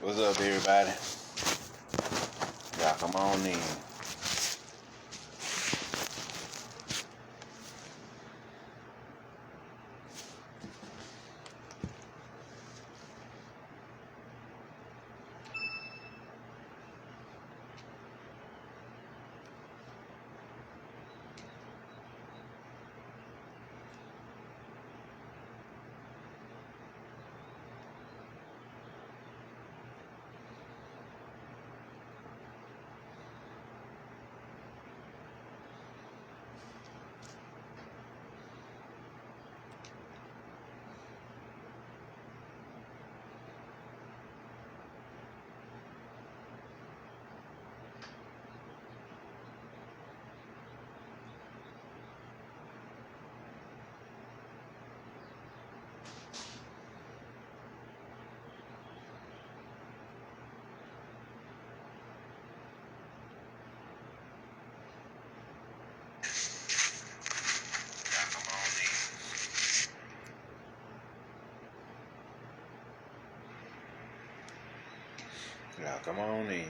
What's up, everybody? Y'all come on in. Y'all come on in.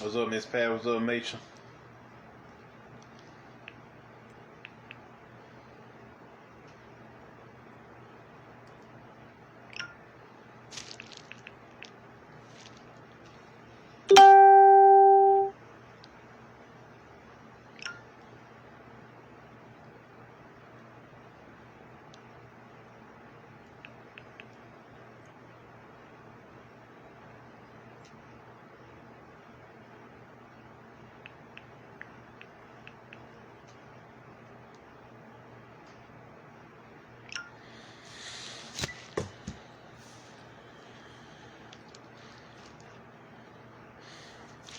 What's up, Miss Pat? What's up, Matron?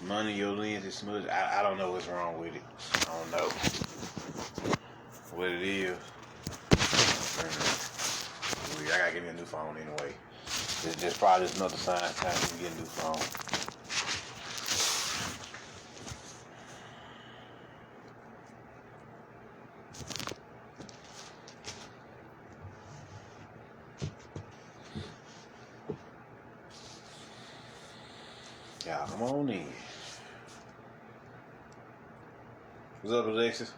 Money, your lens is smudged. I don't know what's wrong with it. I don't know what it is. I gotta get me a new phone anyway. There's probably another sign time to get a new phone. Y'all come on in. What's up, Alexis?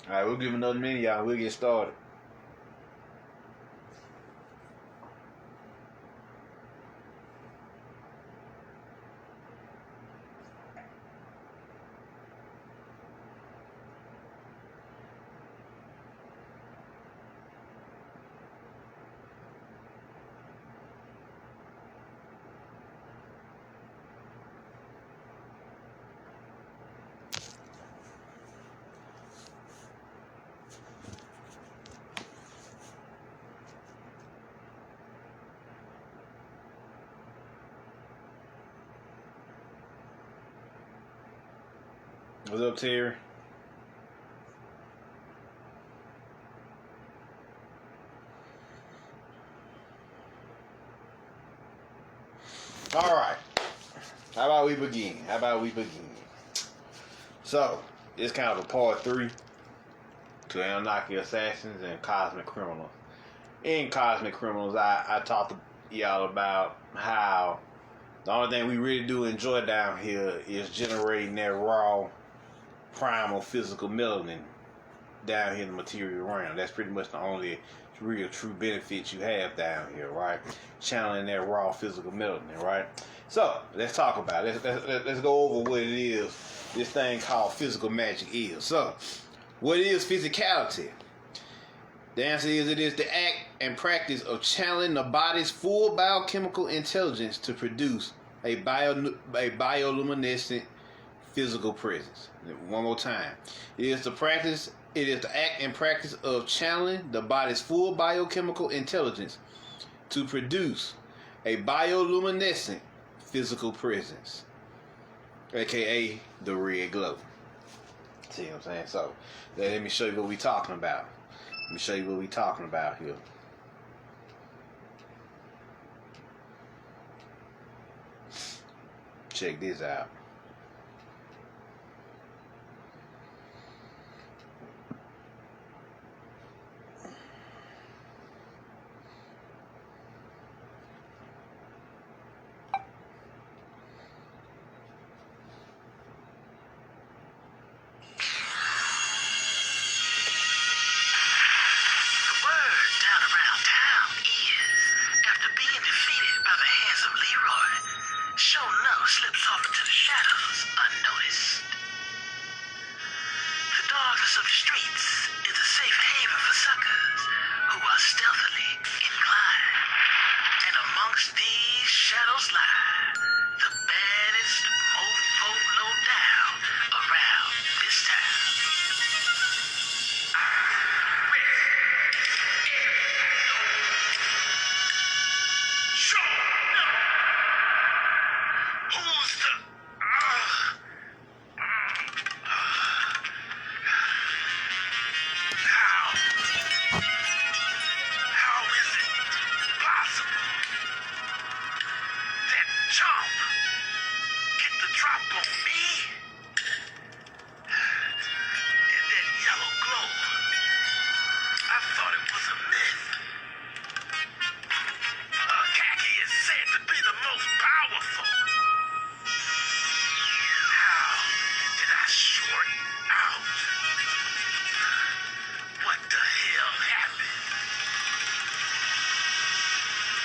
Alright, we'll give him another minute, y'all. We'll get started. What's up, Terry? All right. How about we begin? So, it's kind of a part 3 to Anunnaki Assassins and Cosmic Criminals. In Cosmic Criminals, I talked to y'all about how the only thing we really do enjoy down here is generating that raw, primal physical melanin down here in the material realm. That's pretty much the only real true benefits you have down here, right? Channeling that raw physical melanin, right? So let's talk about it. Let's go over what it is this thing called physical magic is. So what is physicality? The answer is it is the act and practice of channeling the body's full biochemical intelligence to produce a bioluminescent physical presence. One more time. It is the act and practice of channeling the body's full biochemical intelligence to produce a bioluminescent physical presence, aka the red glow. See what I'm saying? So let me show you what we're talking about. Let me show you what we're talking about here. Check this out. Slips off into the shadows unnoticed. The darkness of the streets is a safe haven for suckers who are stealthily inclined. And amongst these shadows lie the baddest mofo low down around this town.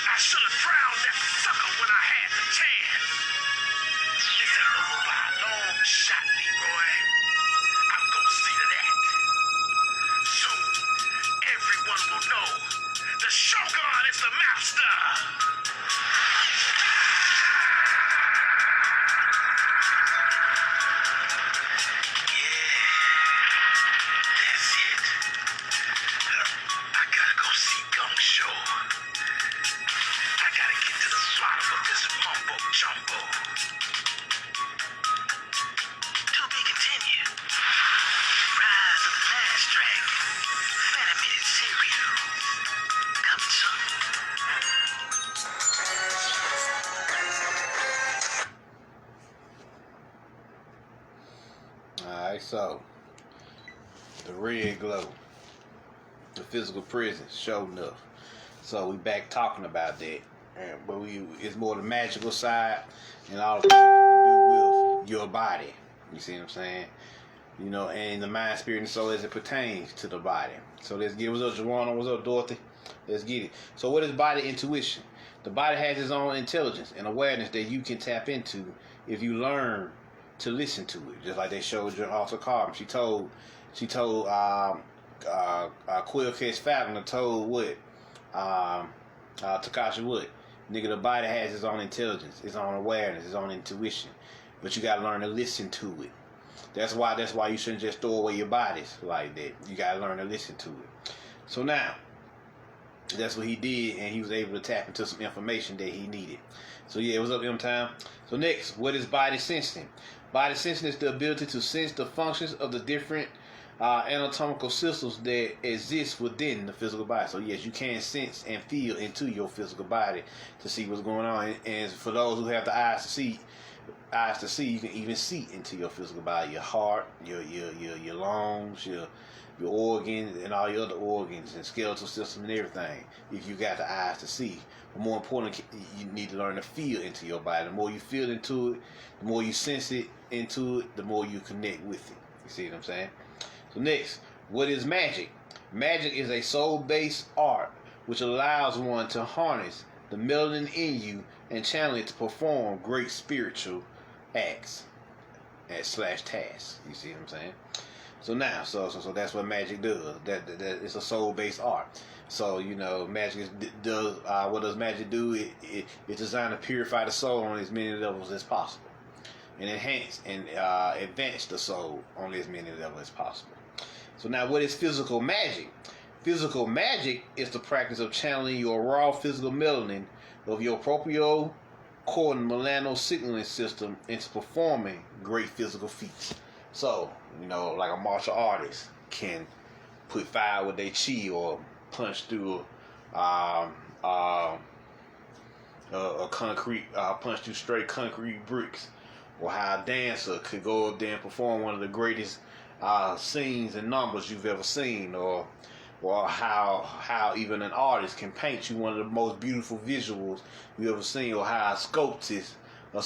I should have drowned that sucker when I had the chance. It's over by a long shot, Leroy. I'm gonna see to that. Soon, everyone will know the Shogun is the master. Jumbo. To be continued. Rise of the Last Dragon. Animated serial. Coming soon. Alright, so the red glow, the physical presence, sure enough. So we back talking about that. But it's more the magical side and all the things you can do with your body. You see what I'm saying? You know, and the mind, spirit, and soul as it pertains to the body. So let's get, what's up, Joanna? What's up, Dorothy? Let's get it. So what is body intuition? The body has its own intelligence and awareness that you can tap into if you learn to listen to it. Just like they showed you also Carmen. She told Quill Catch Falconer told what? Takashi Wood. Nigga, the body has its own intelligence, its own awareness, its own intuition. But you gotta learn to listen to it. That's why you shouldn't just throw away your bodies like that. You gotta learn to listen to it. So now, that's what he did, and he was able to tap into some information that he needed. So yeah, what's up, M-Time? So next, what is body sensing? Body sensing is the ability to sense the functions of the different anatomical systems that exist within the physical body. So yes, you can sense and feel into your physical body to see what's going on. And for those who have the eyes to see, you can even see into your physical body, your heart, your lungs, your organs, and all your other organs and skeletal system and everything. If you got the eyes to see, but more importantly, you need to learn to feel into your body. The more you feel into it, the more you sense it into it, the more you connect with it. You see what I'm saying? So next, what is magic? Magic is a soul-based art which allows one to harness the melanin in you and channel it to perform great spiritual acts / tasks. You see what I'm saying? So now, so that's what magic does. That it's a soul-based art. So magic does what does magic do? It's designed to purify the soul on as many levels as possible, and enhance and advance the soul on as many levels as possible. So now, what is physical magic? Physical magic is the practice of channeling your raw physical melanin of your proprio cordon melano signaling system into performing great physical feats. So, like a martial artist can put fire with their chi or punch through a concrete, punch through straight concrete bricks, or how a dancer could go up there and perform one of the greatest scenes and numbers you've ever seen, or how even an artist can paint you one of the most beautiful visuals you ever seen, or how a sculptress, I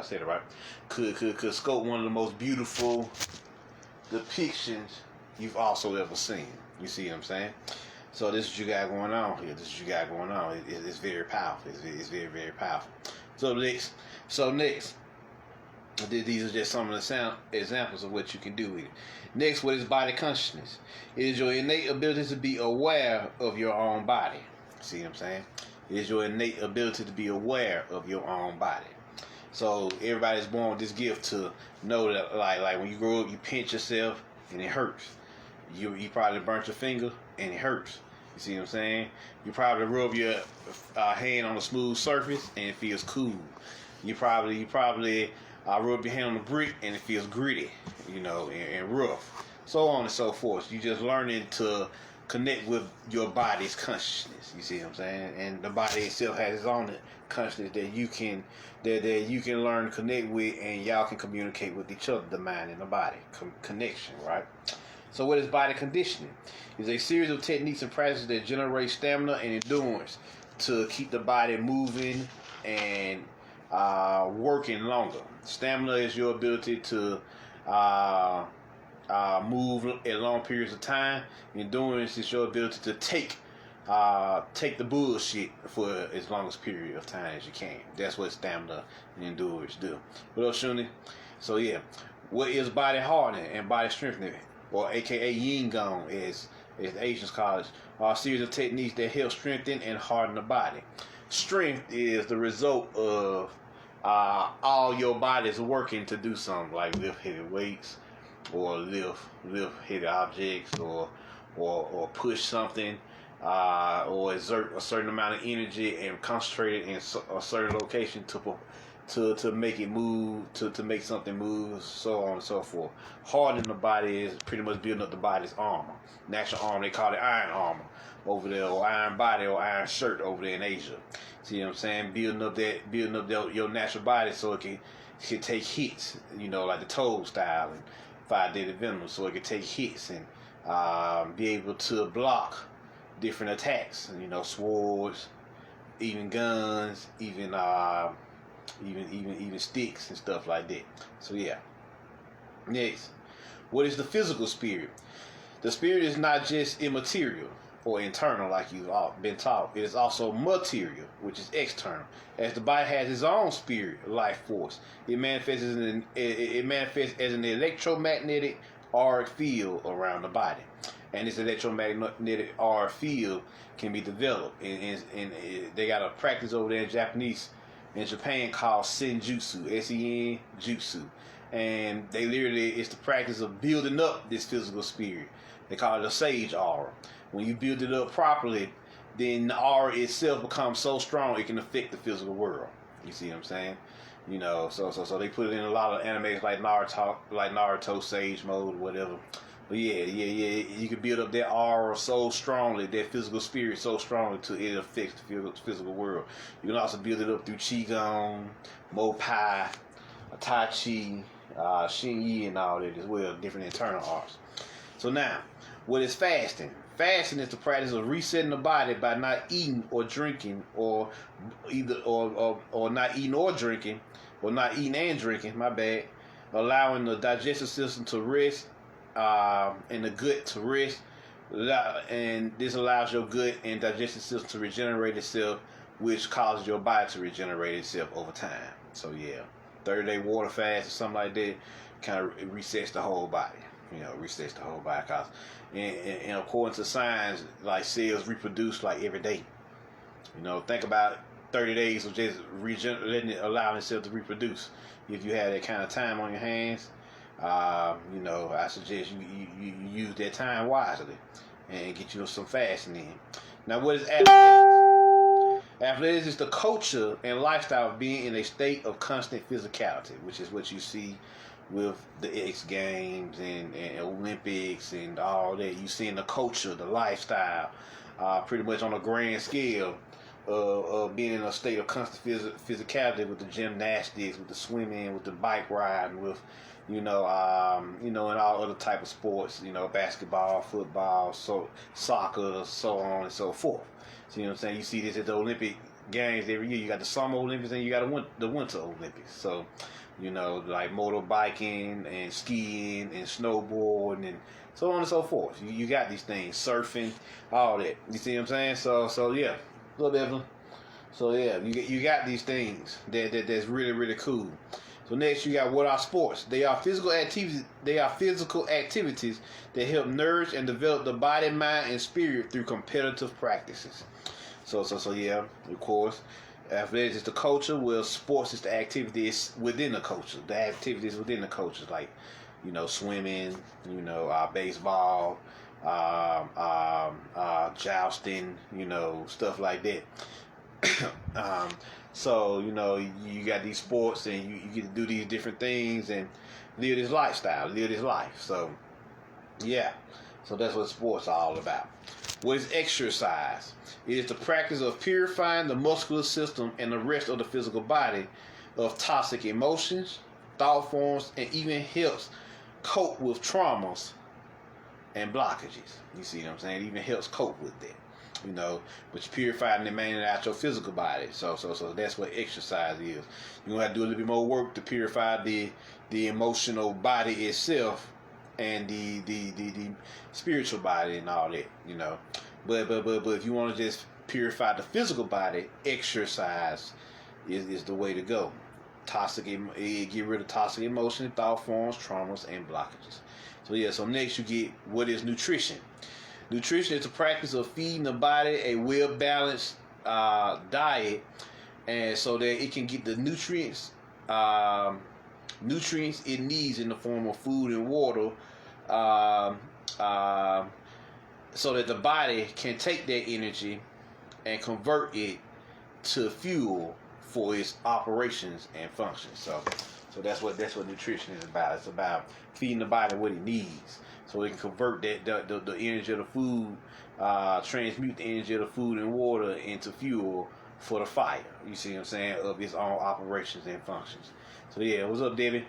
said it right, could sculpt one of the most beautiful depictions you've also ever seen. You see what I'm saying? So this is what you got going on here. It's very powerful. It's very, very powerful. So next, these are just some of the examples of what you can do with it. Next, what is body consciousness? It is your innate ability to be aware of your own body. See what I'm saying? It is your innate ability to be aware of your own body. So everybody's born with this gift to know that, like when you grow up, you pinch yourself and it hurts. You probably burnt your finger and it hurts. You see what I'm saying? You probably rub your hand on a smooth surface and it feels cool. You probably rub your hand on a brick and it feels gritty, and rough. So on and so forth. You just learning to connect with your body's consciousness. You see what I'm saying? And the body itself has its own consciousness that you can learn to connect with, and y'all can communicate with each other, the mind and the body. Connection, right? So what is body conditioning? It's a series of techniques and practices that generate stamina and endurance to keep the body moving and working longer. Stamina is your ability to move at long periods of time. Endurance is your ability to take the bullshit for as long as period of time as you can. That's what stamina and endurance do. What else, Shuni? So yeah, what is body hardening and body strengthening, or aka yin gong, as the Asians call it, are a series of techniques that help strengthen and harden the body. Strength is the result of all your body's working to do something, like lift heavy weights, or lift heavy objects, or push something, or exert a certain amount of energy and concentrate it in a certain location to make it move, to make something move, so on and so forth. Hardening the body is pretty much building up the body's armor. Natural armor, they call it iron armor over there, or iron body, or iron shirt over there in Asia. See what I'm saying? Building up your natural body so it can take hits, like the Toad style and 5 Deadly Venoms, so it can take hits and be able to block different attacks. Swords, even guns, even sticks and stuff like that. So yeah. Next, what is the physical spirit? The spirit is not just immaterial or internal like you've been taught. It is also material, which is external. As the body has its own spirit, life force, it manifests as an electromagnetic auric field around the body. And this electromagnetic auric field can be developed. And they got a practice over there in Japan called senjutsu, S-E-N jutsu. And they literally, it's the practice of building up this physical spirit. They call it a sage aura. When you build it up properly, then the aura itself becomes so strong it can affect the physical world. You see what I'm saying? You know, so they put it in a lot of animes like Naruto, Sage Mode, whatever. But yeah, you can build up that aura so strongly, that physical spirit so strongly, to it affects the physical world. You can also build it up through Qigong, Mopai, Tai Chi, Shin Yi, and all that as well, different internal arts. So now, what is fasting? Fasting is the practice of resetting the body by not eating or drinking, or not eating or drinking, or not eating and drinking. My bad. Allowing the digestive system to rest, and the gut to rest, and this allows your gut and digestive system to regenerate itself, which causes your body to regenerate itself over time. So yeah, 30-day water fast or something like that kind of resets the whole body. You know, resets the whole body. Cause, and according to science, like cells reproduce like every day. You know, think about 30 days of just allowing itself to reproduce. If you have that kind of time on your hands, you know, I suggest you use that time wisely and get you some fasting in. Now, what is athletics? Athletics is the culture and lifestyle of being in a state of constant physicality, which is what you see with the X Games and Olympics and all that. You see in the culture, the lifestyle, pretty much on a grand scale of being in a state of constant physicality, with the gymnastics, with the swimming, with the bike riding, with and all other type of sports, basketball, football, soccer, so on and so forth. So, you know what I'm saying? You see this at the Olympic Games every year. You got the Summer Olympics and you got the Winter Olympics. So, like motorbiking and skiing and snowboarding and so on and so forth. You got these things, surfing, all that. You see what I'm saying? So yeah, a little bit. So yeah, you got these things that's really, really cool. So next, you got, what are sports? They are physical activities. They are physical activities that help nourish and develop the body, mind, and spirit through competitive practices. So yeah, of course, athletics is the culture. Well, sports is the activities within the culture. The activities within the culture, like swimming, baseball, jousting, stuff like that. So, you got these sports and you get to do these different things and live this lifestyle, live this life. So, yeah. So that's what sports are all about. What is exercise? It is the practice of purifying the muscular system and the rest of the physical body of toxic emotions, thought forms, and even helps cope with traumas and blockages. You see what I'm saying? It even helps cope with that. But you're purifying and managing out your physical body. So that's what exercise is. You're gonna have to do a little bit more work to purify the emotional body itself and the spiritual body and all that. But if you want to just purify the physical body, exercise is the way to go. Get rid of toxic emotions, thought forms, traumas, and blockages. So yeah. So next you get, what is nutrition? Nutrition is the practice of feeding the body a well-balanced diet, and so that it can get the nutrients it needs in the form of food and water, so that the body can take that energy and convert it to fuel for its operations and functions. So that's what nutrition is about. It's about feeding the body what it needs, so it can convert the energy of the food, transmute the energy of the food and water into fuel for the fire. You see what I'm saying? Of its own operations and functions. So yeah, what's up, Debbie?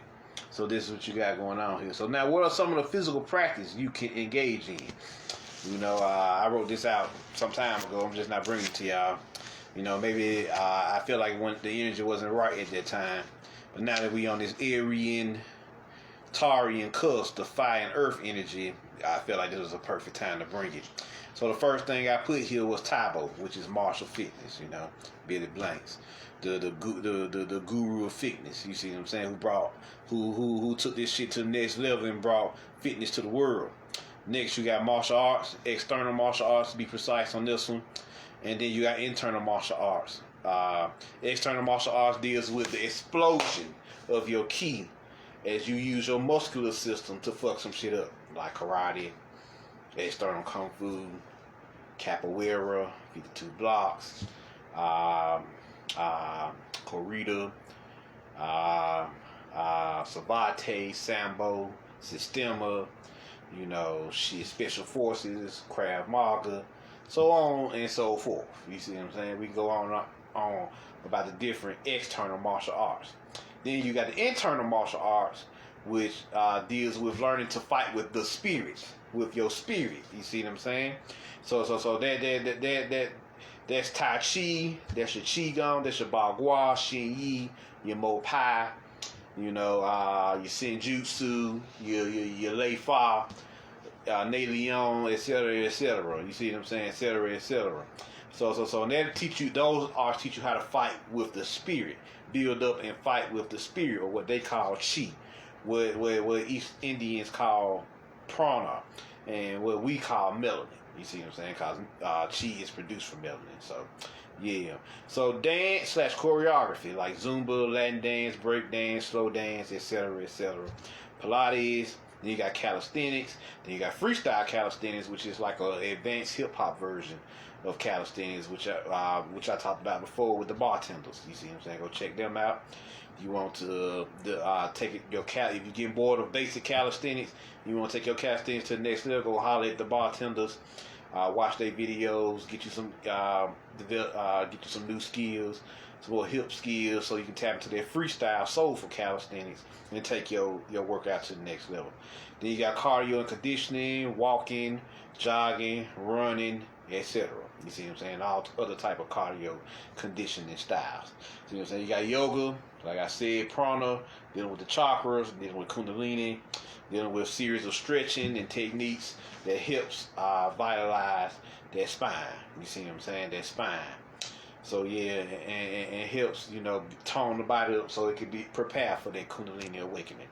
So this is what you got going on here. So now, what are some of the physical practices you can engage in? I wrote this out some time ago. I'm just not bringing it to y'all. Maybe I feel like when the energy wasn't right at that time. But now that we on this Aryan, Tarian cusp, the fire and earth energy, I feel like this was a perfect time to bring it. So the first thing I put here was Taibo, which is martial fitness. Billy Blanks, the guru of fitness. You see what I'm saying? Who took this shit to the next level and brought fitness to the world. Next, you got martial arts, external martial arts to be precise on this one, and then you got internal martial arts. External martial arts deals with the explosion of your ki as you use your muscular system to fuck some shit up, like karate, external kung fu, capoeira, 52 blocks, corrida, Savate, Sambo, Sistema, you know, Special Forces, Krav Maga, so on and so forth. You see what I'm saying? We go on about the different external martial arts. Then you got the internal martial arts, which deals with learning to fight with the spirit, with your spirit. You see what I'm saying? So that's Tai Chi, that's your Qigong, that's your Bagua, Shin Yi, your Mo Pai, you know, your Senjutsu, your Lei Fa, Ne Leon, etc., etc. You see what I'm saying? Etc., etc. So that teach you, those arts teach you how to fight with the spirit, build up and fight with the spirit, or what they call Chi, what East Indians call prana, and what we call melanin. You see what I'm saying? Because Chi is produced from melanin. So, yeah. So dance / choreography, like Zumba, Latin dance, break dance, slow dance, etc., etc. Pilates. Then you got calisthenics. Then you got freestyle calisthenics, which is like an advanced hip hop version of calisthenics, which I talked about before with the bartenders. You see what I'm saying? Go check them out. You want to take it if you're getting bored of basic calisthenics, you want to take your calisthenics to the next level, go holler at the bartenders, watch their videos, get you some new skills, some more hip skills, so you can tap into their freestyle soulful calisthenics and take your workout to the next level. Then you got cardio and conditioning, walking, jogging, running, etc. You see what I'm saying? All other type of cardio conditioning styles. See what I'm saying? You got yoga, like I said, prana, dealing with the chakras, dealing with kundalini, dealing with a series of stretching and techniques that helps vitalize that spine. You see what I'm saying? That spine. So yeah, and helps, you know, tone the body up so it can be prepared for that kundalini awakening.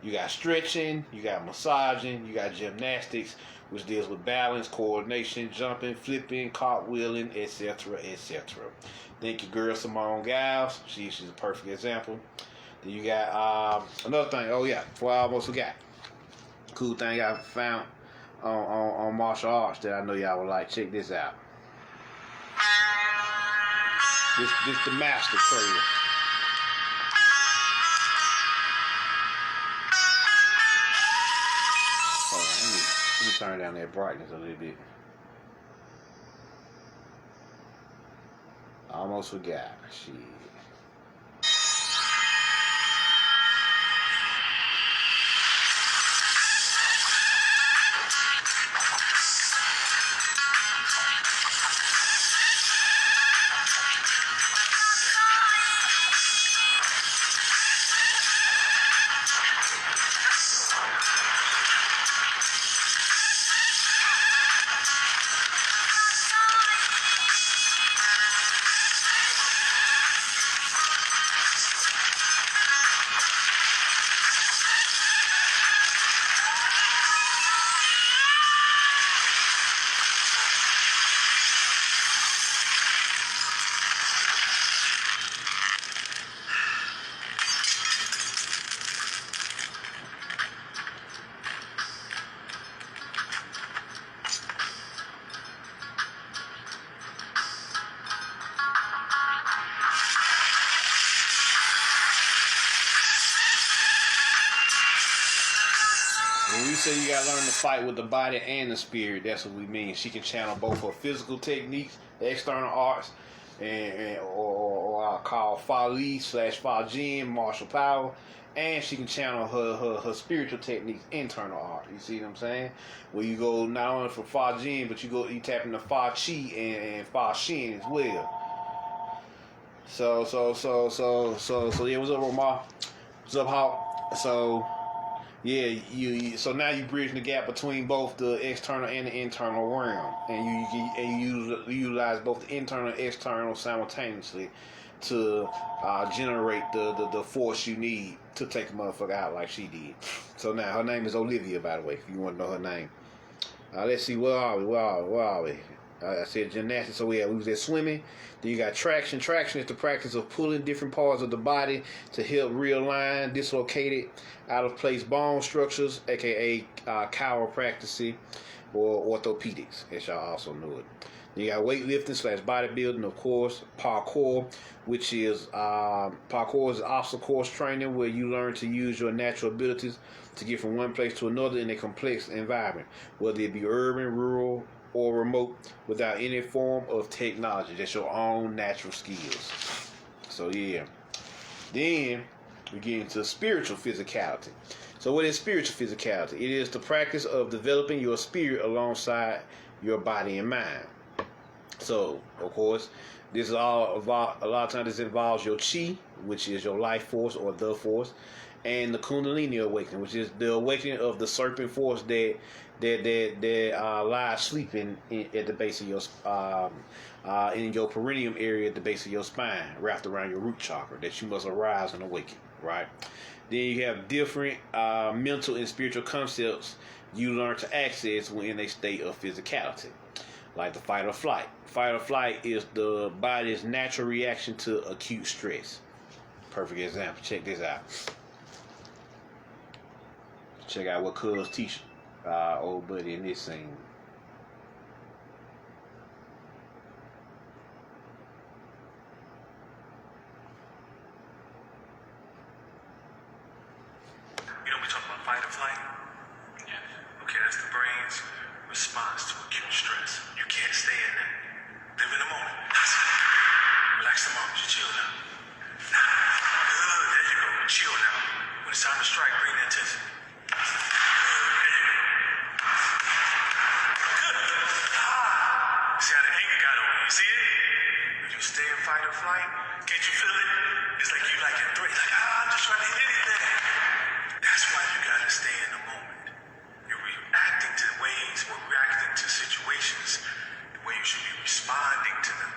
You got stretching, you got massaging, you got gymnastics, which deals with balance, coordination, jumping, flipping, cartwheeling, etc., etc. Thank you, girl Simone Giles. She's a perfect example. Then you got another thing. Oh yeah, before I almost forgot. Cool thing I found on martial arts that I know y'all would like. Check this out. This the master trader. Hold on, let me turn down that brightness a little bit. I almost forgot. Shit. When we say you gotta learn to fight with the body and the spirit, that's what we mean. She can channel both her physical techniques, the external arts, or I call Fa Li / Fa Jin, martial power, and she can channel her spiritual techniques, internal art. You see what I'm saying? Where you go not only for Fa Jin, but you tap into Fa Chi and Fa Shin as well. So yeah, what's up, Omar? What's up, Hawk? So yeah, so now you bridging the gap between both the external and the internal realm, and you utilize both the internal and external simultaneously to generate the force you need to take a motherfucker out like she did. So now her name is Olivia, by the way, if you want to know her name. Let's see, where are we? I said gymnastics, so yeah, we was at swimming. Then you got traction. Traction is the practice of pulling different parts of the body to help realign dislocated, out of place bone structures, aka chiropractic or orthopedics, as y'all also know it. Then you got weightlifting / bodybuilding, of course. Parkour, which is parkour is obstacle course training where you learn to use your natural abilities to get from one place to another in a complex environment, whether it be urban, rural, or remote, without any form of technology. That's your own natural skills. So yeah. Then we get into spiritual physicality. So what is spiritual physicality? It is the practice of developing your spirit alongside your body and mind. So, of course, this is all about, a lot of times this involves your chi, which is your life force or the force, and the kundalini awakening, which is the awakening of the serpent force that lies sleeping at the base of your in your perineum area at the base of your spine, wrapped around your root chakra, that you must arise and awaken, right? Then you have different mental and spiritual concepts you learn to access when in a state of physicality, like the fight or flight. Fight or flight is the body's natural reaction to acute stress. Perfect example. Check this out. Check out what Cuz teach old buddy in this scene. You know, we talk about fight or flight? Yeah. Okay, that's the brain's response to acute stress. You can't stay in that. Live in the moment. Relax the moment. You chill now. Good. There you go. Chill now. When it's time to strike, bring the intensity. See how the anger got on you? You see it? If you stay in fight or flight, can't you feel it? It's like you like in threat. Like, I'm just trying to hit anything. That's why you gotta stay in the moment. You're reacting to ways or reacting to situations the way you should be responding to them.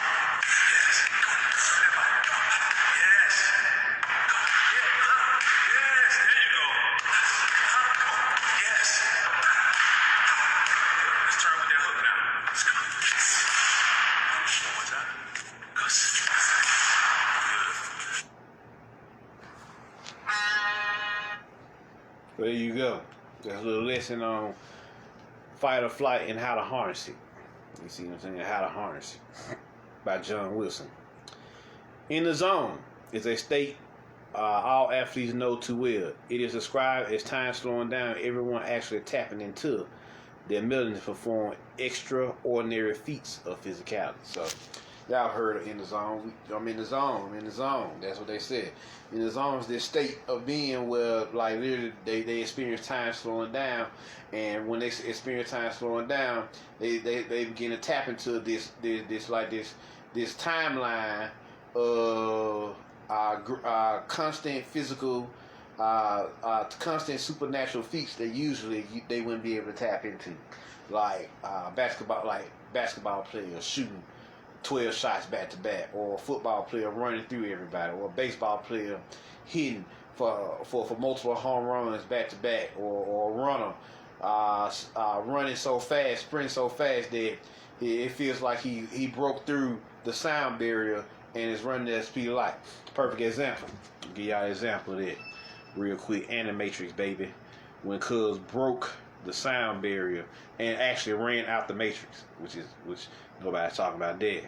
Yes. Step out. Yes. Yes. There you go. Yes. Let's turn with that hook now. Let's go. One more time. Good. There you go. There's a little lesson on fight or flight and how to harness it. You see what I'm saying? How to harness it by John Wilson. In the zone is a state all athletes know too well. It is described as time slowing down, everyone actually tapping into their ability to perform extraordinary feats of physicality. So y'all heard of in the zone. I'm in the zone. I'm in the zone. That's what they said. In the zone is this state of being where, like, literally, they experience time slowing down, and when they experience time slowing down, they begin to tap into this timeline of constant physical, constant supernatural feats that usually they wouldn't be able to tap into, like basketball players shooting 12 shots back to back, or a football player running through everybody, or a baseball player hitting for multiple home runs back to back, or a runner running so fast, sprinting so fast that it feels like he broke through the sound barrier and is running at the speed of light. Perfect example. I'll give y'all an example of that real quick. Animatrix, baby. When Cuz broke the sound barrier and actually ran out the Matrix, which nobody's talking about that.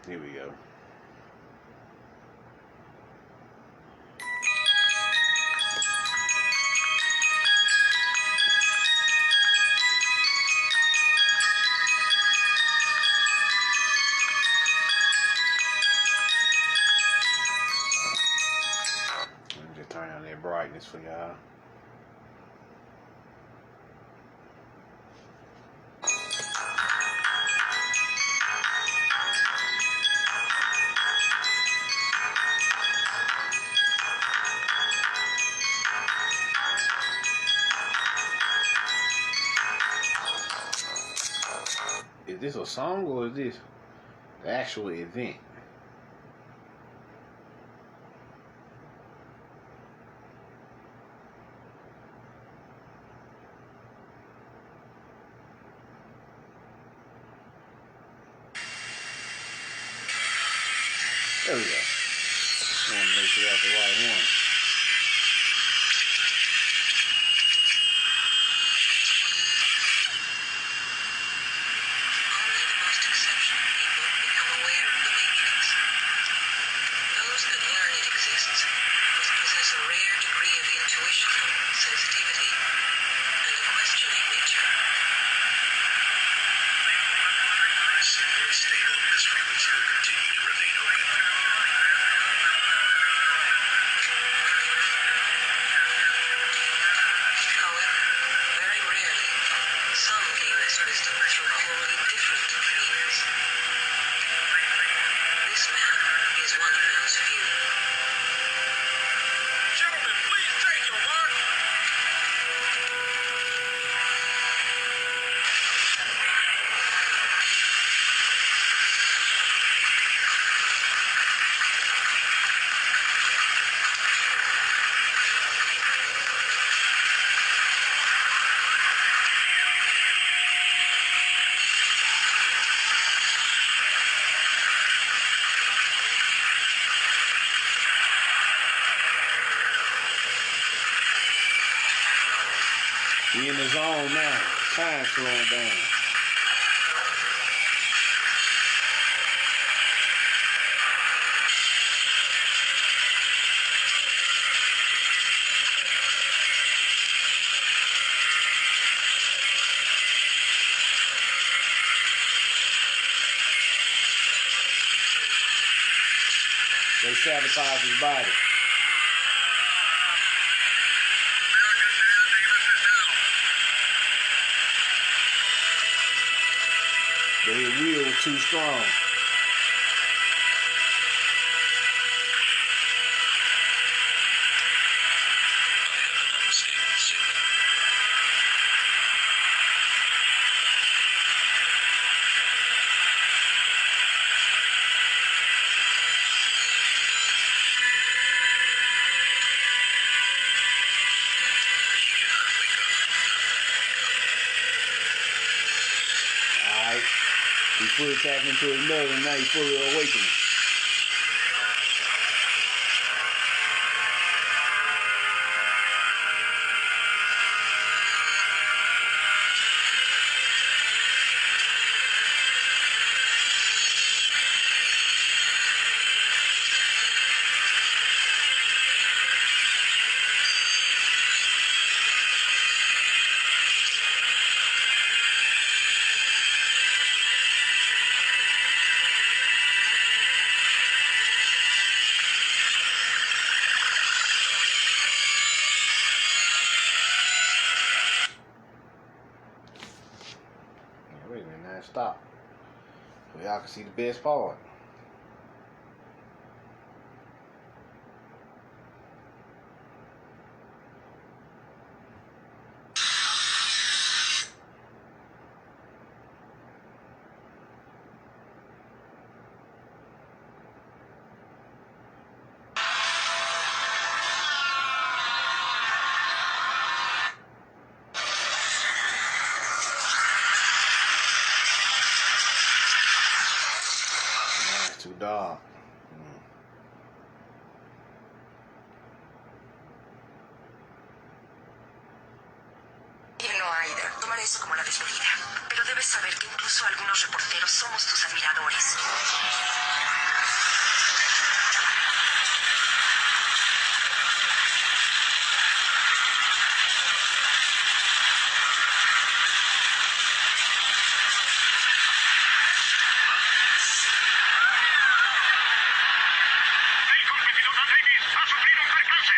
Here we go. Let me just turn on that brightness for y'all. Is this a song or is this the actual event? There we go. I want to make sure that's the right one. sensitivity and a questioning nature. Similar state of mystery which will continue to remain open. However, very rarely, some gain this wisdom through wholly different means. This man is one of those few. Gentlemen, please take your mark. He in the zone now. Time slowing down. They sabotage his body. But his will was too strong. Alright. He fully tapped into his nerve and now he's fully awakened. Wait a minute, now stop. So y'all can see the best part. Nah, it's too dark. No, Aida, tomar eso como la despedida. Pero debes saber que incluso algunos reporteros somos tus admiradores. El competidor Davis ha sufrido un percance.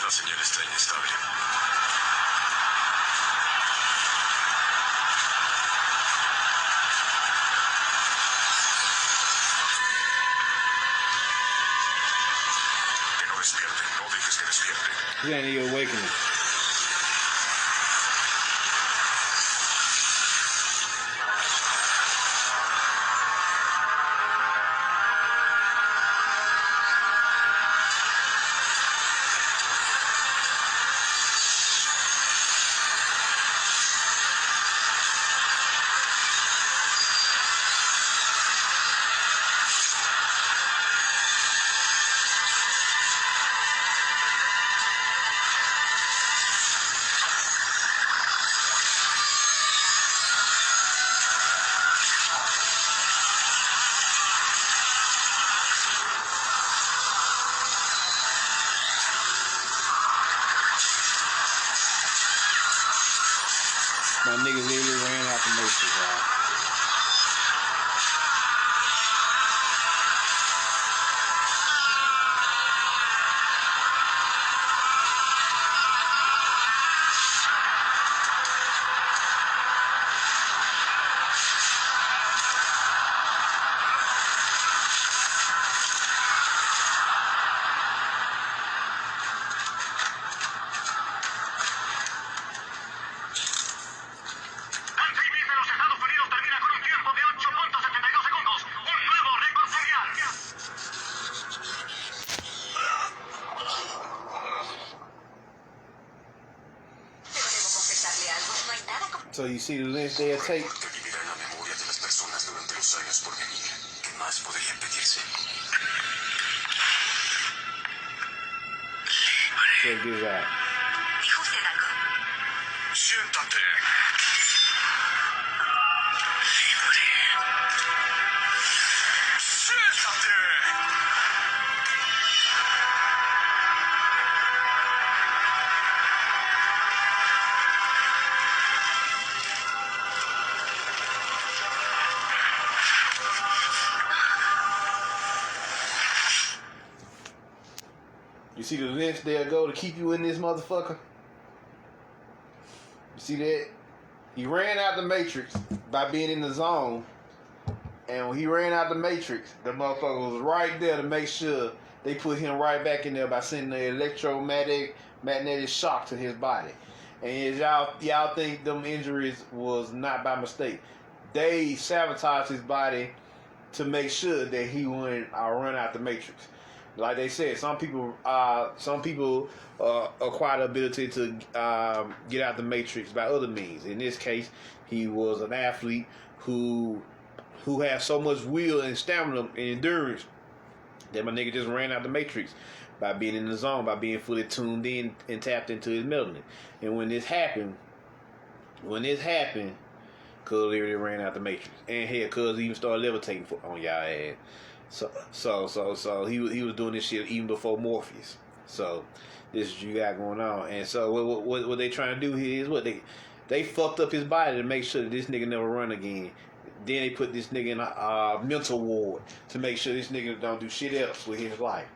La señal está inestable. Que no despierte, no dejes que despierte. He ain't even awakening. My nigga literally ran out the matrix, y'all. Country de los Estados Unidos termina con un tiempo de 8.72 segundos. Un nuevo récord mundial. Pero debo confesarle algo, no hay nada como... So you see the length they'll take. Que vivirá en la memoria de las personas durante los años por venir. ¿Qué más podría pedirse? Check this out. ¿Dijo usted algo? Siéntate. Siéntate. You see the lengths they'll go to keep you in this motherfucker? You see that? He ran out the matrix by being in the zone. And when he ran out the matrix, the motherfucker was right there to make sure they put him right back in there by sending the magnetic shock to his body. And as y'all think them injuries was not by mistake. They sabotaged his body to make sure that he wouldn't run out the matrix. Like they said, some people acquire the ability to get out the matrix by other means. In this case, he was an athlete who had so much will and stamina and endurance that my nigga just ran out the matrix by being in the zone, by being fully tuned in and tapped into his melanin. And when this happened, Cuz literally ran out the matrix. And hell, Cuz even started levitating on y'all ass. So he was doing this shit even before Morpheus. So this is what you got going on. And so what they trying to do here is what they fucked up his body to make sure that this nigga never run again. Then they put this nigga in a mental ward to make sure this nigga don't do shit else with his life.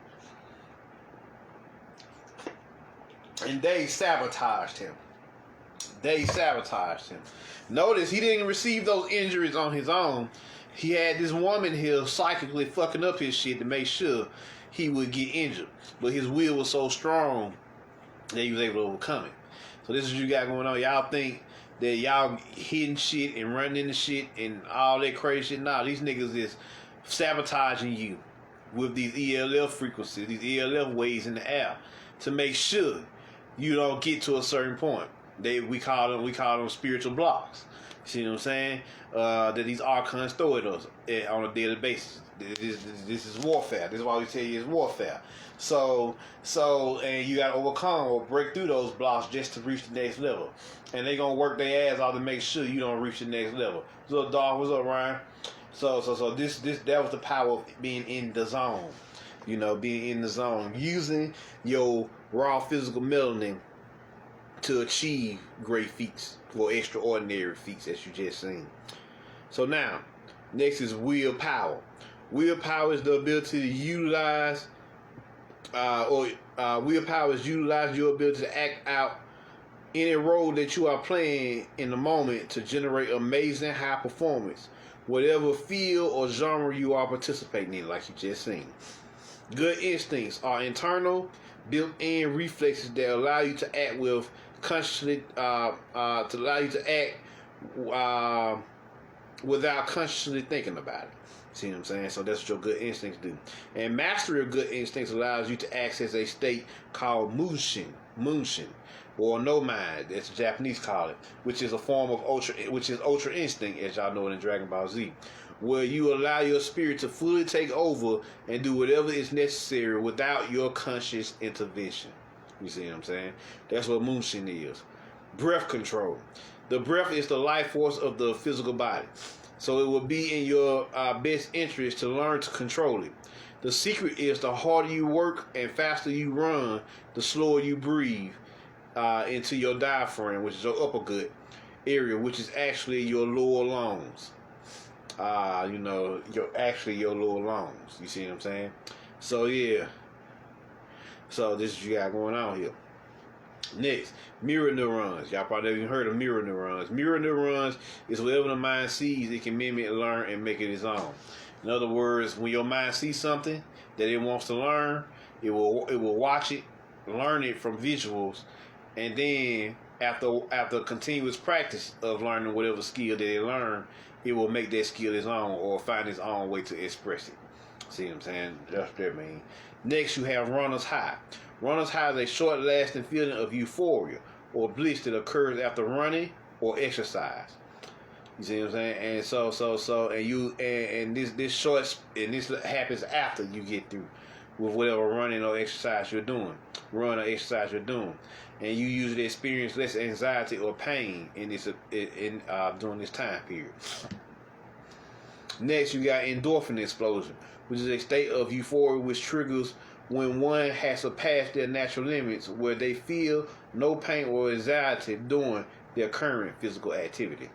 And they sabotaged him. Notice he didn't receive those injuries on his own. He had this woman here psychically fucking up his shit to make sure he would get injured. But his will was so strong that he was able to overcome it. So this is what you got going on. Y'all think that y'all hitting shit and running into shit and all that crazy shit. Nah, these niggas is sabotaging you with these ELF frequencies, these ELF waves in the air to make sure you don't get to a certain point. We call them spiritual blocks. See what I'm saying? That these archons throw at us on a daily basis. This is warfare. This is why we tell you it's warfare. So, and you gotta overcome or break through those blocks just to reach the next level. And they gonna work their ass off to make sure you don't reach the next level. What's up, dog? What's up, Ryan? So that was the power of being in the zone. You know, being in the zone, using your raw physical melanin to achieve great feats or extraordinary feats, as you just seen. So now, next is willpower. Willpower is the ability to utilize, willpower is utilizing your ability to act out any role that you are playing in the moment to generate amazing high performance, whatever field or genre you are participating in, like you just seen. Good instincts are internal, built-in reflexes that allow you to act with consciously, without consciously thinking about it. See what I'm saying? So that's what your good instincts do. And mastery of good instincts allows you to access a state called munshin, or no mind, as the Japanese call it, which is a form of ultra instinct, as y'all know it in Dragon Ball Z, where you allow your spirit to fully take over and do whatever is necessary without your conscious intervention. You see what I'm saying? That's what munshin is. Breath control. The breath is the life force of the physical body. So it will be in your best interest to learn to control it. The secret is the harder you work and faster you run, the slower you breathe into your diaphragm, which is your upper gut, area, which is actually your lower lungs. Your lower lungs. You see what I'm saying? So yeah. So this is what you got going on here. Next, mirror neurons. Y'all probably even heard of mirror neurons. Mirror neurons is whatever the mind sees, it can mimic, learn, and make it its own. In other words, when your mind sees something that it wants to learn, it will watch it, learn it from visuals, and then after continuous practice of learning whatever skill that it learned, it will make that skill its own or find its own way to express it. See what I'm saying? That's what that means. Next, you have runner's high. Runner's high is a short-lasting feeling of euphoria or bliss that occurs after running or exercise. You see what I'm saying? And this happens after you get through with whatever running or exercise you're doing, and you usually experience less anxiety or pain during this time period. Next, you got endorphin explosion, which is a state of euphoria which triggers when one has surpassed their natural limits, where they feel no pain or anxiety during their current physical activity.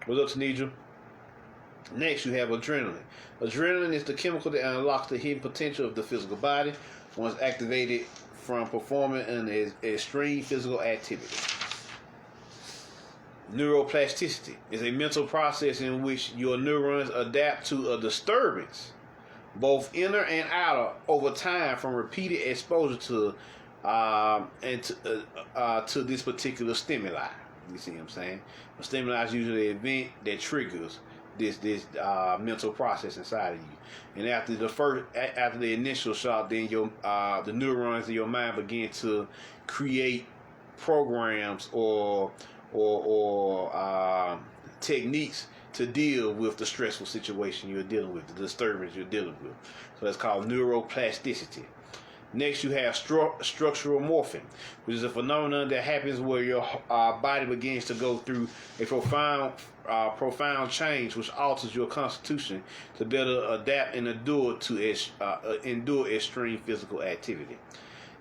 What's up, Tanidra? Next, you have adrenaline. Adrenaline is the chemical that unlocks the hidden potential of the physical body once activated from performing an extreme physical activity. Neuroplasticity is a mental process in which your neurons adapt to a disturbance, both inner and outer, over time from repeated exposure to this particular stimuli. You see what I'm saying? A stimuli is usually an event that triggers this mental process inside of you. And after the initial shock, then the neurons in your mind begin to create programs or techniques to deal with the stressful situation you're dealing with, the disturbance you're dealing with. So that's called neuroplasticity. Next, you have structural morphing, which is a phenomenon that happens where your body begins to go through a profound change, which alters your constitution to better adapt and endure extreme physical activity.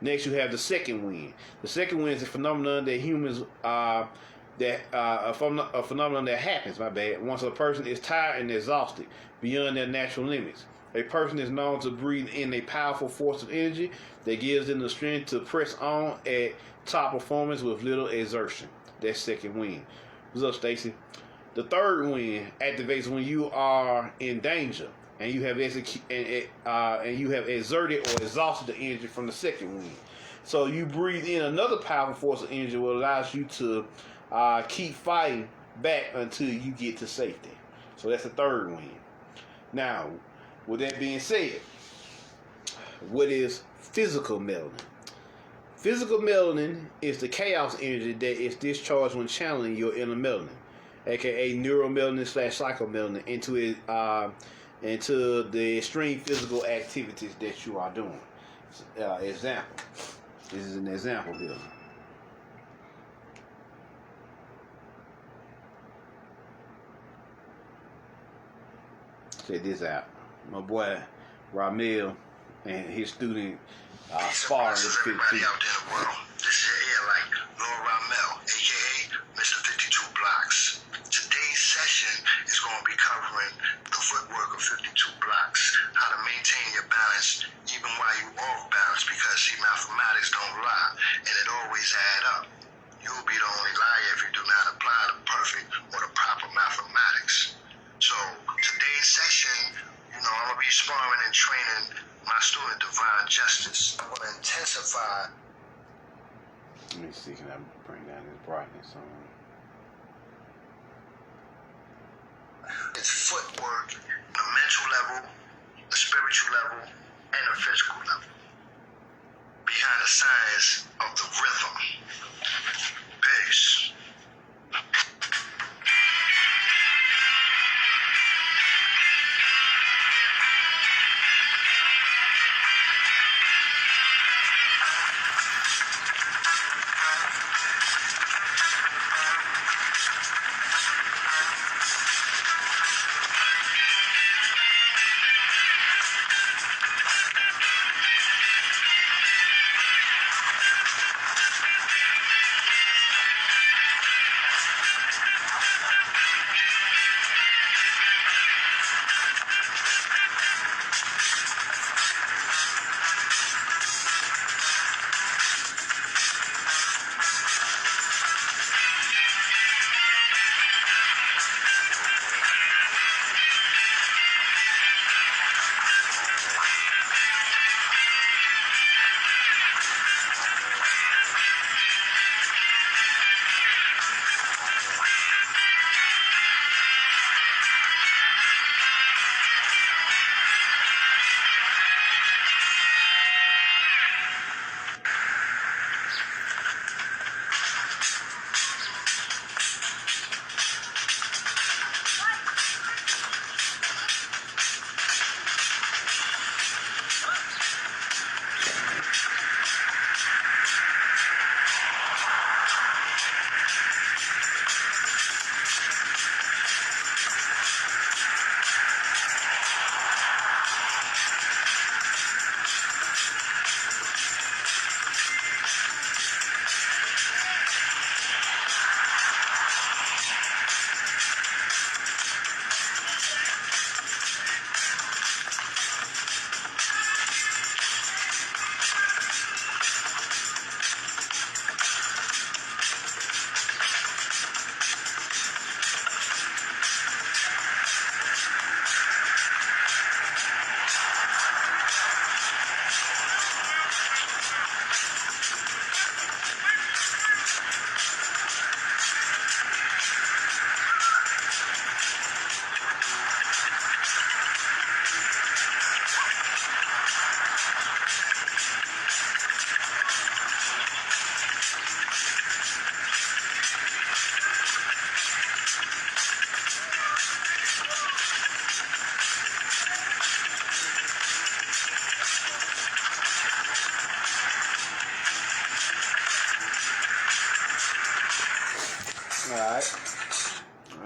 Next, you have the second wind. The second wind is a phenomenon that humans a phenomenon that happens, once a person is tired and exhausted beyond their natural limits. A person is known to breathe in a powerful force of energy that gives them the strength to press on at top performance with little exertion. That's second wind. What's up, Stacy? The third wind activates when you are in danger and you have exerted or exhausted the energy from the second wind. So you breathe in another powerful force of energy, which allows you to keep fighting back until you get to safety. So that's the third wind. Now, with that being said, what is physical melanin? Physical melanin is the chaos energy that is discharged when channeling your inner melanin, aka neuromelanin / psychomelanin, into the extreme physical activities that you are doing. Example. This is an example here. Check this out. My boy Ramil and his student sparring with 52. Everybody out there in the world, this is your airline, Lord Ramel, aka Mr. 52 Blocks. Today's session is going to be covering the footwork of 52 blocks, how to maintain your balance even while you off balance, because see, mathematics don't lie, and it always add up. You'll be the only liar if you do not apply the perfect or the proper mathematics. So today's session, I'm going to be sparring and training my student, Divine Justice. I'm going to intensify. Let me see, can I bring down this brightness on? It's footwork, the mental level, the spiritual level, and the physical level. Behind the science of the rhythm. Peace.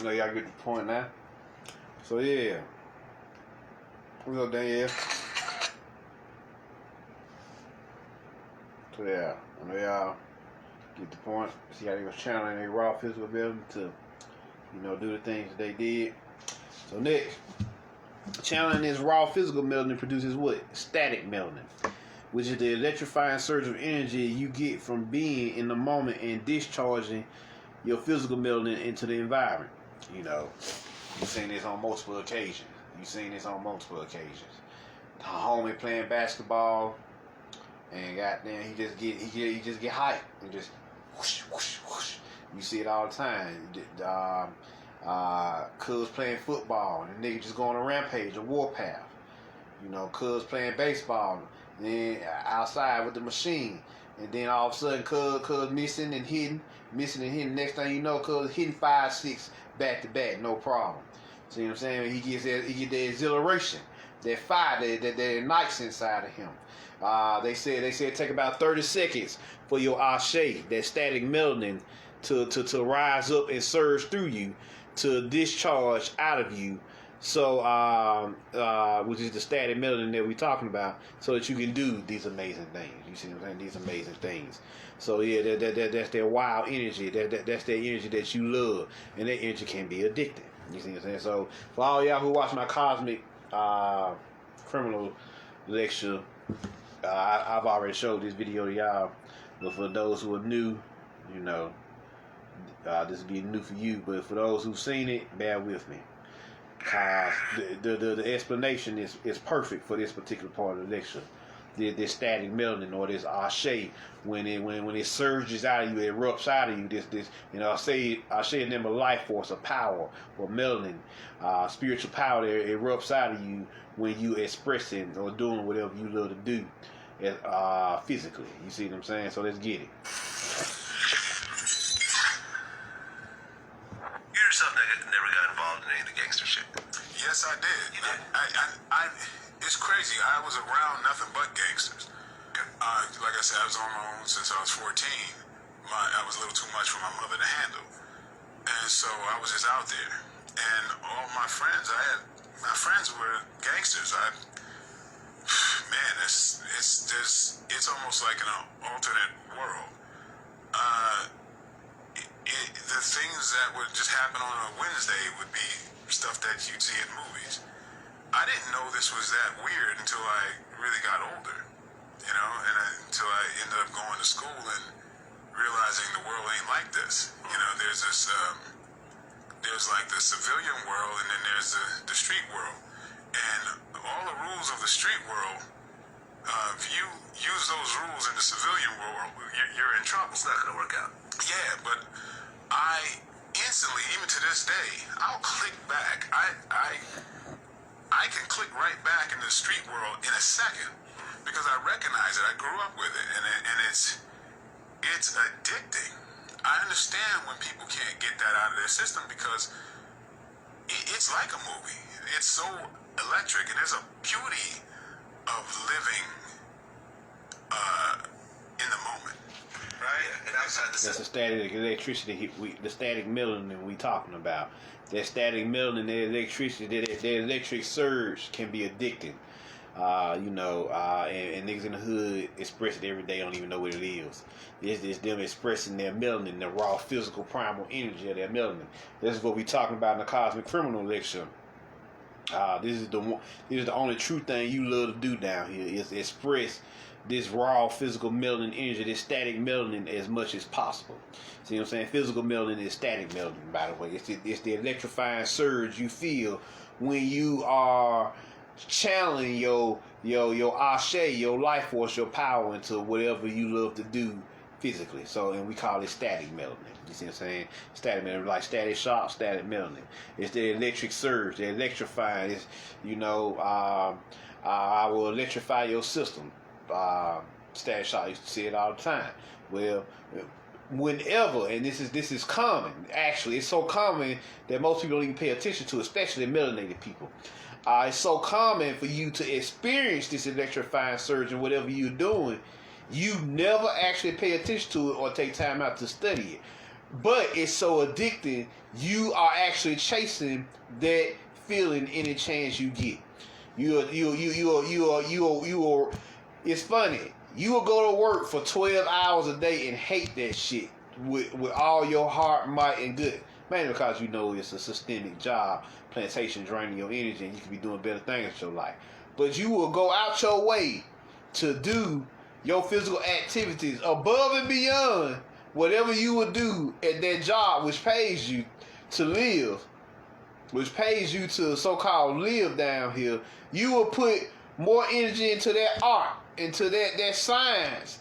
I know y'all get the point now. So yeah. What's up, Danielle? So yeah, I know y'all get the point. See how they was channeling their raw physical ability to, do the things that they did. So next, channeling this raw physical melanin produces what? Static melanin, which is the electrifying surge of energy you get from being in the moment and discharging your physical melanin into the environment. You've seen this on multiple occasions. The homie playing basketball, and goddamn, he just get hyped and just whoosh, whoosh, whoosh. You see it all the time. Cuz playing football, and the nigga just go on a rampage, a warpath. Cuz playing baseball, and then outside with the machine, and then all of a sudden, cuz missing and hitting. Next thing you know, cuz hitting 5-6 back to back, no problem. See what I'm saying? He get the exhilaration, that fire that ignites inside of him. They said it take about 30 seconds for your ashe, that static melanin, to rise up and surge through you, to discharge out of you. So, which is the static melanin that we're talking about, so that you can do these amazing things. You see what I'm saying? These amazing things. So yeah, that's their wild energy. That's their energy that you love, and that energy can be addicting. You see what I'm saying? So for all y'all who watch my cosmic criminal lecture, I've already showed this video to y'all. But for those who are new, this will be new for you. But for those who've seen it, bear with me. The explanation is perfect for this particular part of the lecture. This static melanin, or this ashe, when it surges out of you, it erupts out of you. I say the name of life force, or power, or melanin, spiritual power that erupts out of you when you expressing or doing whatever you love to do, physically. You see what I'm saying? So let's get it. You yourself never got involved in any of the gangster shit. Yes, I did. You did? It's crazy. I was around nothing but gangsters. Like I said, I was on my own since I was 14. I was a little too much for my mother to handle. And so I was just out there. And all my friends were gangsters. It's almost like an alternate world. The things that would just happen on a Wednesday would be stuff that you'd see in movies. I didn't know this was that weird until I really got older, and until I ended up going to school and realizing the world ain't like this. There's this, there's like the civilian world, and then there's the street world. And all the rules of the street world, if you use those rules in the civilian world, you're in trouble. It's not going to work out. Yeah, but I instantly, even to this day, I'll click back. I can click right back into the street world in a second because I recognize it. I grew up with it, and it's addicting. I understand when people can't get that out of their system because it's like a movie. It's so electric, and there's a beauty of living in the moment. Right? And outside the That's the static electricity, the static melanin we talking about. That static melanin, that electricity, that electric surge can be addicting. And niggas in the hood express it every day, don't even know what it is. It's them expressing their melanin, the raw physical primal energy of their melanin. This is what we talking about in the Cosmic Criminal lecture. This is the only true thing you love to do down here, is express this raw physical melanin energy, this static melanin, as much as possible. See what I'm saying? Physical melanin is static melanin, by the way. It's the electrifying surge you feel when you are channeling your ashe, your life force, your power into whatever you love to do physically. So, and we call it static melanin. You see what I'm saying? Static melanin, like static shock, static melanin. It's the electric surge, the electrifying. It's, I will electrify your system. Static shock, used to see it all the time. Well, whenever, and this is common. Actually, it's so common that most people don't even pay attention to, especially melanated people. It's so common for you to experience this electrifying surge in whatever you're doing. You never actually pay attention to it or take time out to study it. but it's so addicting. You are actually chasing that feeling any chance you get. You are. It's funny. You will go to work for 12 hours a day and hate that shit with all your heart, might, and good. Mainly because you know it's a systemic job, plantation draining your energy, and you could be doing better things in your life. But you will go out your way to do your physical activities above and beyond whatever you would do at that job, which pays you to live, which pays you to so-called live down here. You will put more energy into that art, into that science,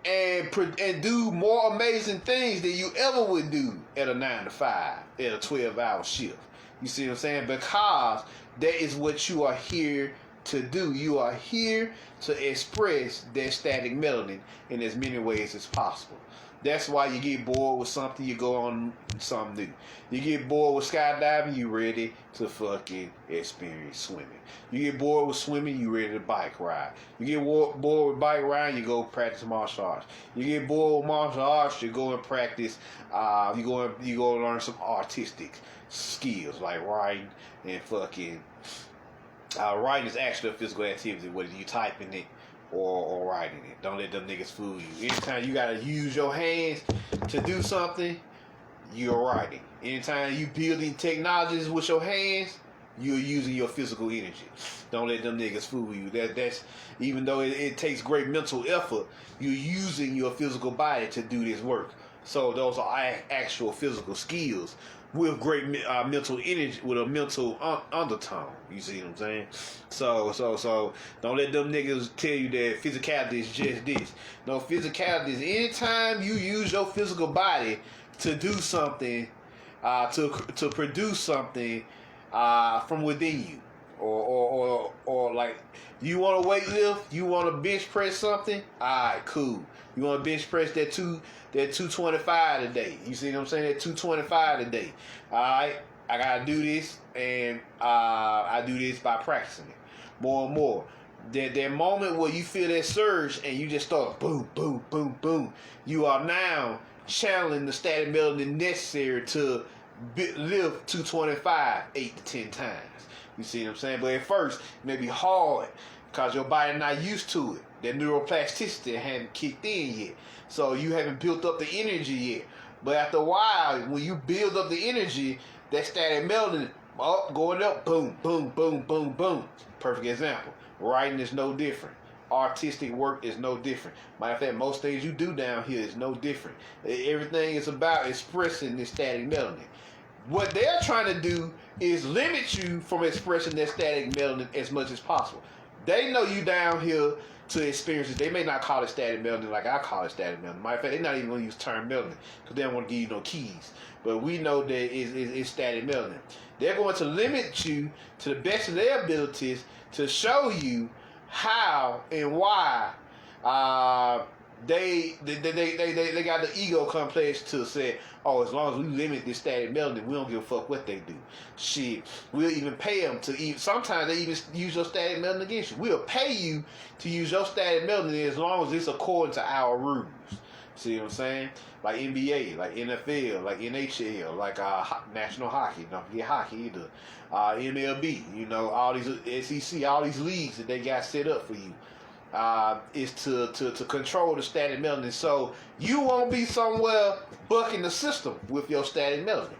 and do more amazing things than you ever would do at a 9 to 5, at a 12-hour shift. You see what I'm saying? Because that is what you are here to do. You are here to express that static melanin in as many ways as possible. That's why you get bored with something, you go on something new. You get bored with skydiving, you ready to fucking experience swimming. You get bored with swimming, you ready to bike ride. You get bored with bike riding, you go practice martial arts. You get bored with martial arts, you go and practice. You go learn some artistic skills like writing and fucking. Writing is actually a physical activity, whether you typing it or writing it. Don't let them niggas fool you. Anytime you gotta use your hands to do something, you're writing. Anytime you building technologies with your hands, you're using your physical energy. Don't let them niggas fool you. That's even though it takes great mental effort, you're using your physical body to do this work. So those are actual physical skills with great mental energy, with a mental undertone. You see what I'm saying? So don't let them niggas tell you that physicality is just this. No, physicality is anytime you use your physical body to do something, to produce something from within you, or like you want to weight lift, you want to bench press something. All right, cool. You want to bench press that 225 today. You see what I'm saying? That 225 today. All right, I gotta do this, and I do this by practicing it more and more. That moment where you feel that surge and you just start boom, boom, boom, boom. You are now channeling the static melanin necessary to lift 225 8 to 10 times. You see what I'm saying? But at first, it may be hard because your body not used to it. That neuroplasticity hadn't kicked in yet. So you haven't built up the energy yet. But after a while, when you build up the energy, that static melanin up, going up, boom, boom, boom, boom, boom. Perfect example. Writing is no different. Artistic work is no different. Matter of fact, most things you do down here is no different. Everything is about expressing this static melanin. What they're trying to do is limit you from expressing that static melanin as much as possible. They know you down here to experience it. They may not call it static melanin like I call it static melanin. Matter of fact, they're not even going to use the term melanin because they don't want to give you no keys. But we know that it's static melanin. They're going to limit you to the best of their abilities to show you how and why they got the ego complex to say, oh, as long as we limit this static melanin, we don't give a fuck what they do. Shit, we'll even pay them to eat. Sometimes they even use your static melanin against you. We'll pay you to use your static melanin as long as it's according to our rules. See what I'm saying? Like NBA, like NFL, like NHL, like National Hockey. Don't forget hockey either. MLB, you know, all these SEC, all these leagues that they got set up for you. Is to control the static melanin, so you won't be somewhere bucking the system with your static melanin.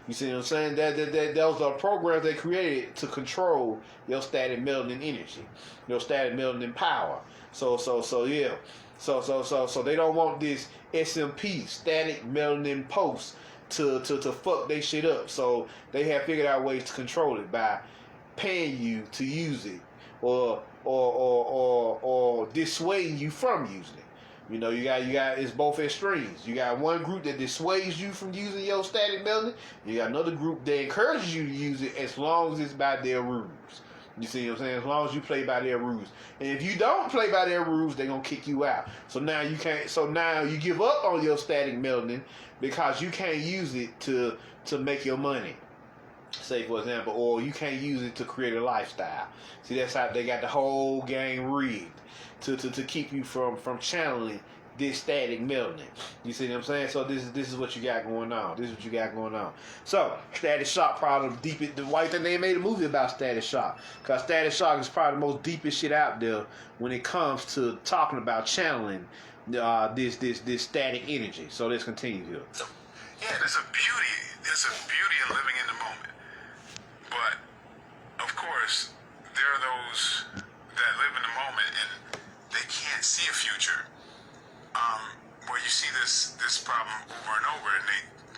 You see what I'm saying? Those are programs they created to control your static melanin energy, your static melanin power. So yeah. So they don't want this SMP, static melanin post, to fuck they shit up. So they have figured out ways to control it by paying you to use it, or dissuading you from using it. You know, you got it's both extremes. You got one group that dissuades you from using your static melanin. You got another group that encourages you to use it as long as it's by their rules. You see what I'm saying? As long as you play by their rules. And if you don't play by their rules, they're gonna kick you out. So now you can't. So now you give up on your static melanin because you can't use it to make your money. Say, for example, or you can't use it to create a lifestyle. See, that's how they got the whole game rigged to keep you from channeling this static melanin. You see what I'm saying? So this is what you got going on. This is what you got going on. So Static Shock probably the deepest. The white thing they made a movie about Static Shock, because Static Shock is probably the most deepest shit out there when it comes to talking about channeling this static energy. So let's continue here. Yeah, there's a beauty. There's a beauty in living in the moment. But of course, there are those that live in the moment and they can't see a future. Where you see this problem over and over, and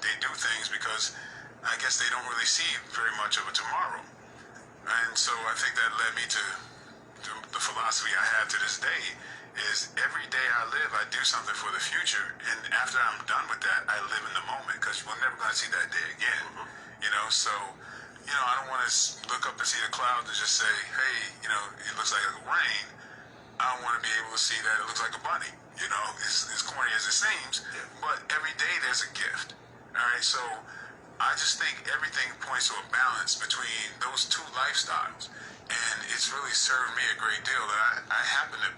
they do things because I guess they don't really see very much of a tomorrow. And so I think that led me to the philosophy I have to this day is every day I live, I do something for the future, and after I'm done with that, I live in the moment, because we're never going to see that day again. You know, so I don't want to look up and see the clouds and just say, hey, it looks like it'll rain. I don't want to be able to see that it looks like a bunny. As corny as it seems, but every day there's a gift. All right, so I just think everything points to a balance between those two lifestyles, and it's really served me a great deal. That I happen to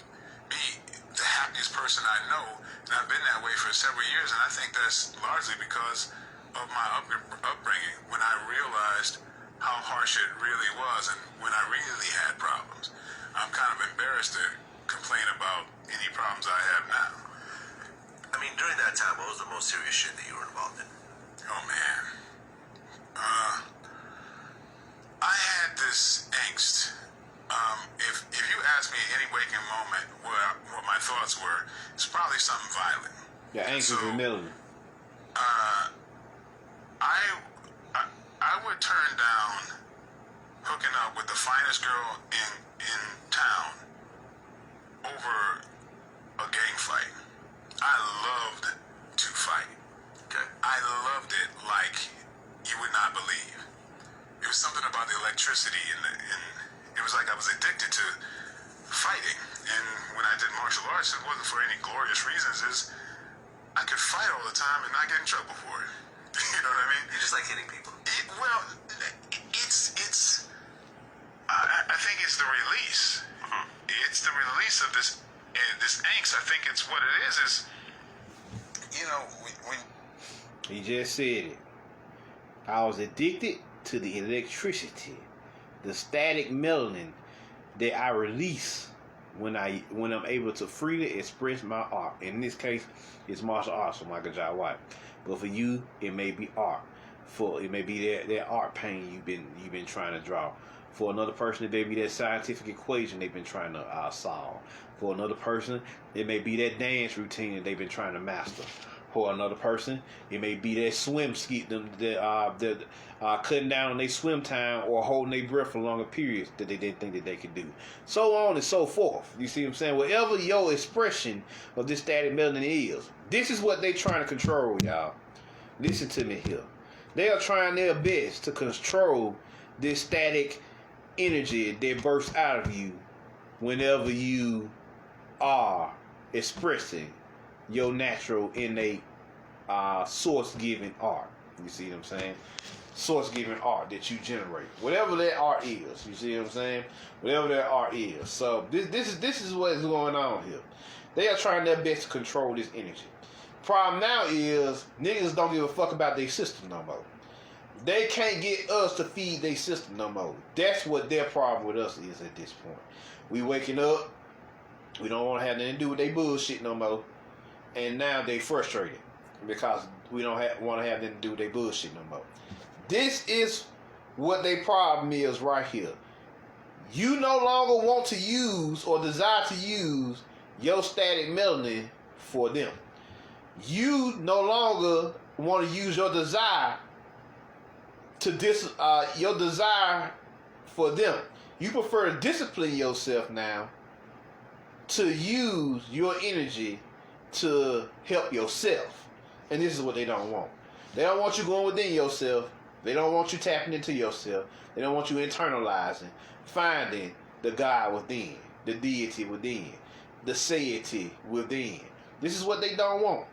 be the happiest person I know, and I've been that way for several years, and I think that's largely because of my upbringing, when I realized how harsh it really was and when I really had problems. I'm kind of embarrassed to complain about any problems I have now. I mean, during that time, what was the most serious shit that you were involved in? Oh man, I had this angst. If you ask me any waking moment what my thoughts were, it's probably something violent. Yeah, angst is the melanin. I would turn down hooking up with the finest girl in town over a gang fight. I loved to fight. Okay, I loved it like you would not believe. It was something about the electricity and it was like I was addicted to fighting. And when I did martial arts, it wasn't for any glorious reasons. I could fight all the time and not get in trouble for it. You know what I mean? You just like hitting people. I think it's the release. It's the release of this angst. I think it's what it is when He just said it. I was addicted to the electricity, the static melanin that I release when I'm able to freely express my art. In this case, it's martial arts for Michael J. White. But for you, it may be art. It may be that art pain you've been trying to draw. For another person, it may be that scientific equation they've been trying to solve. For another person, it may be that dance routine that they've been trying to master. For another person, it may be that swim ski, cutting down on their swim time or holding their breath for longer periods that they didn't think that they could do. So on and so forth. You see what I'm saying? Whatever your expression of this static melanin is, this is what they're trying to control, y'all. Listen to me here. They are trying their best to control this static energy that bursts out of you whenever you are expressing your natural innate source-giving art. You see what I'm saying? Source-giving art that you generate, whatever that art is. You see what I'm saying? Whatever that art is. So this is what is going on here. They are trying their best to control this energy. Problem now is niggas don't give a fuck about their system no more. They can't get us to feed their system no more. That's what their problem with us is at this point. We waking up, we don't want to have nothing to do with their bullshit no more, and now they frustrated because we don't want to have nothing to do with their bullshit no more. This is what their problem is right here. You no longer want to use or desire to use your static melanin for them. You no longer want to use your desire your desire for them. You prefer to discipline yourself now to use your energy to help yourself. And this is what they don't want. They don't want you going within yourself. They don't want you tapping into yourself. They don't want you internalizing, finding the God within, the deity within, the satiety within. This is what they don't want.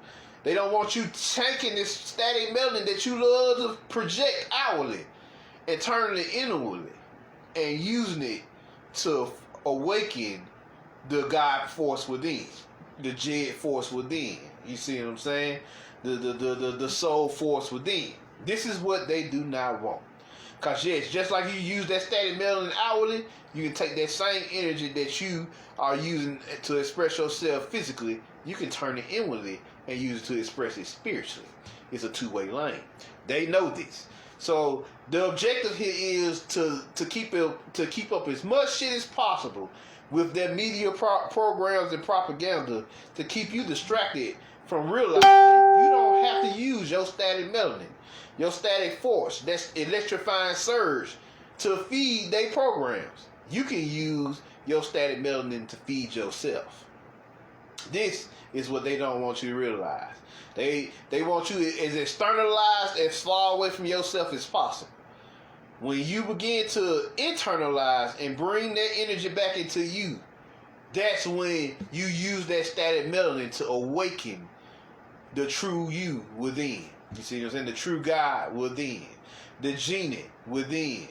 They don't want you taking this static melanin that you love to project outwardly and turning it inwardly and using it to awaken the God force within. the Jed force within. You see what I'm saying? The soul force within. This is what they do not want. Because yes, just like you use that static melanin outwardly, you can take that same energy that you are using to express yourself physically, you can turn it inwardly and use it to express it spiritually. It's a two-way lane. They know this. So the objective here is to keep up as much shit as possible with their media programs and propaganda to keep you distracted from realizing that you don't have to use your static melanin, your static force, that's electrifying surge, to feed their programs. You can use your static melanin to feed yourself. This is what they don't want you to realize. They want you as externalized, as far away from yourself as possible. When you begin to internalize and bring that energy back into you, that's when you use that static melanin to awaken the true you within. You see what I'm saying? The true God within. The genie within.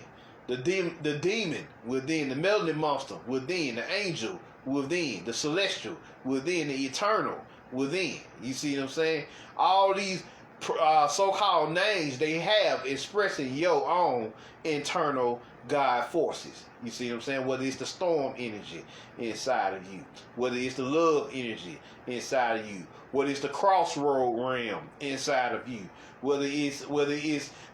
The demon within. The melanin monster within. The angel within. The celestial within. The eternal within. You see what I'm saying? All these so-called names they have expressing your own internal God forces. You see what I'm saying? Whether it's the storm energy inside of you, whether it's the love energy inside of you, whether it's the crossroad realm inside of you, whether it's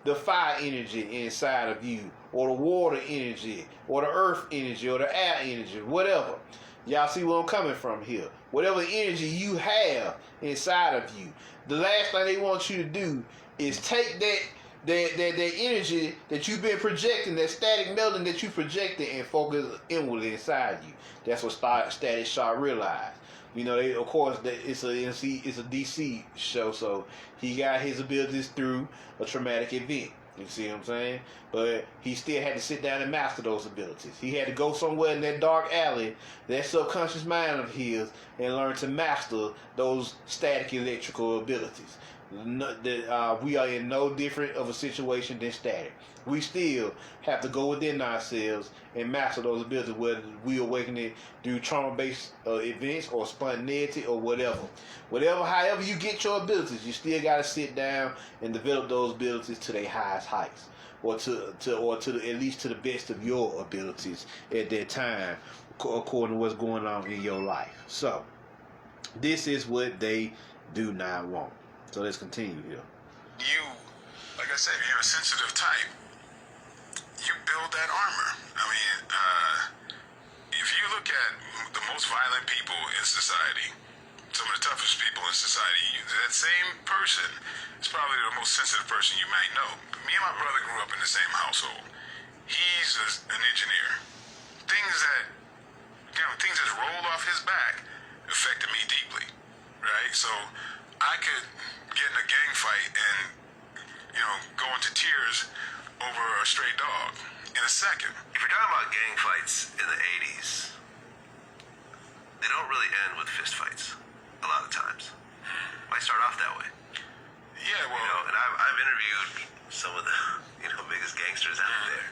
the fire energy inside of you, or the water energy, or the earth energy, or the air energy, whatever. Y'all see where I'm coming from here. Whatever energy you have inside of you, the last thing they want you to do is take that energy that you've been projecting, that static melanin that you projected, and focus inwardly inside you. That's what Static Shock realized. You know, of course, it's a DC show, so he got his abilities through a traumatic event. You see what I'm saying? But he still had to sit down and master those abilities. He had to go somewhere in that dark alley, that subconscious mind of his, and learn to master those static electrical abilities. We are in no different of a situation than Static. We still have to go within ourselves and master those abilities, whether we awaken it through trauma-based events or spontaneity or whatever. However you get your abilities, you still got to sit down and develop those abilities to their highest heights, or at least to the best of your abilities at that time, according to what's going on in your life. So, this is what they do not want. So let's continue here. You, like I said, you're a sensitive type. You build that armor. I mean, if you look at the most violent people in society, some of the toughest people in society, that same person is probably the most sensitive person you might know. Me and my brother grew up in the same household. He's an engineer. Things that rolled off his back affected me deeply, right? So I could get in a gang fight and, go into tears over a stray dog in a second. If you're talking about gang fights in the 80s, they don't really end with fist fights a lot of times. Might start off that way. Yeah, well, And I've interviewed some of the biggest gangsters out there.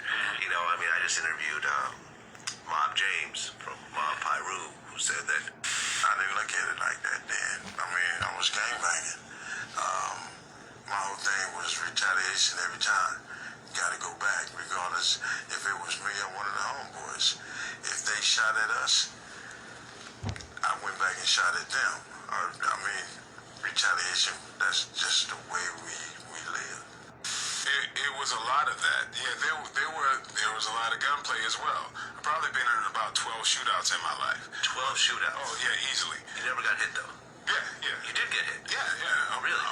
I just interviewed Mob James from Mob Pyru, who said that I didn't look at it like that then. I mean, I was gangbanging. My whole thing was retaliation every time. You gotta go back, regardless if it was me or one of the homeboys. If they shot at us, I went back and shot at them. Retaliation, that's just the way we live. It was a lot of that. Yeah, there was a lot of gunplay as well. I've probably been in about 12 shootouts in my life. 12 shootouts. Oh, yeah, easily. You never got hit, though. Yeah. You did get hit. Yeah. Really?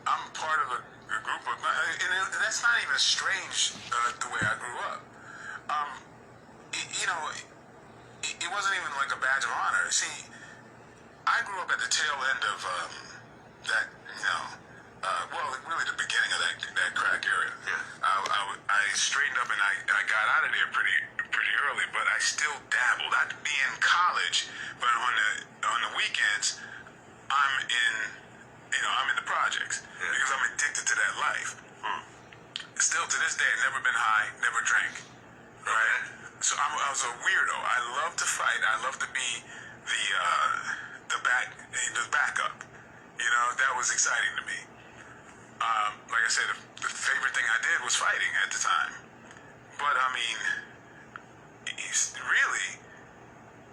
I'm part of a group of, and that's not even strange the way I grew up. It wasn't even like a badge of honor. See, I grew up at the tail end of really the beginning of that crack area. Yeah. I straightened up and I got out of there pretty early, but I still dabbled. I'd be in college, but on the weekends, I'm in the projects because I'm addicted to that life. Still to this day, never been high, never drank. Right? So I was a weirdo. I love to fight. I love to be the the backup. You know, that was exciting to me. Like I said, the favorite thing I did was fighting at the time. But I mean, really,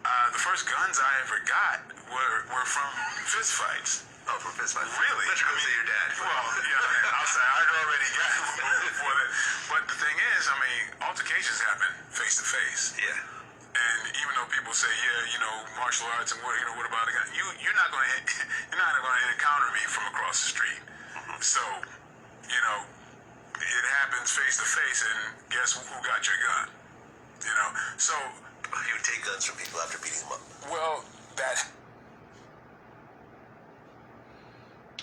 the first guns I ever got were from fist fights. Oh, from fist fights. Really? Let you go see your dad. Well, yeah, I'd already got it before that. But the thing is, I mean, altercations happen face to face. Yeah. And even though people say, yeah, you know, martial arts and what, you know, what about the gun? You're not going to encounter me from across the street. Mm-hmm. So, you know, it happens face to face, and guess who got your gun? You know, so You would take guns from people after beating them up. well, that.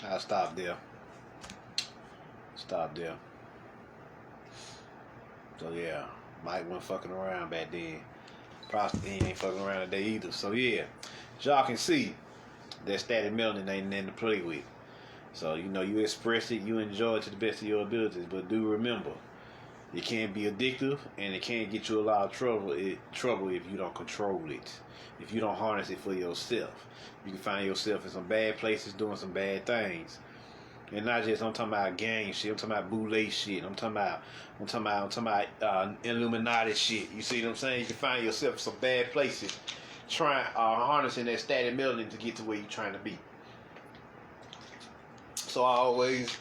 I'll stop there. So yeah, Mike wasn't fucking around back then. Probably he ain't fucking around today either. So yeah, as y'all can see, that static melanin ain't nothing to play with. So you know, you express it, you enjoy it to the best of your abilities, but do remember, it can be addictive and it can get you a lot of trouble if you don't control it. If you don't harness it for yourself, you can find yourself in some bad places doing some bad things. And not just, I'm talking about gang shit, I'm talking about boule shit, I'm talking about Illuminati shit. You see what I'm saying? You can find yourself in some bad places trying harnessing that static melanin to get to where you're trying to be. So I always,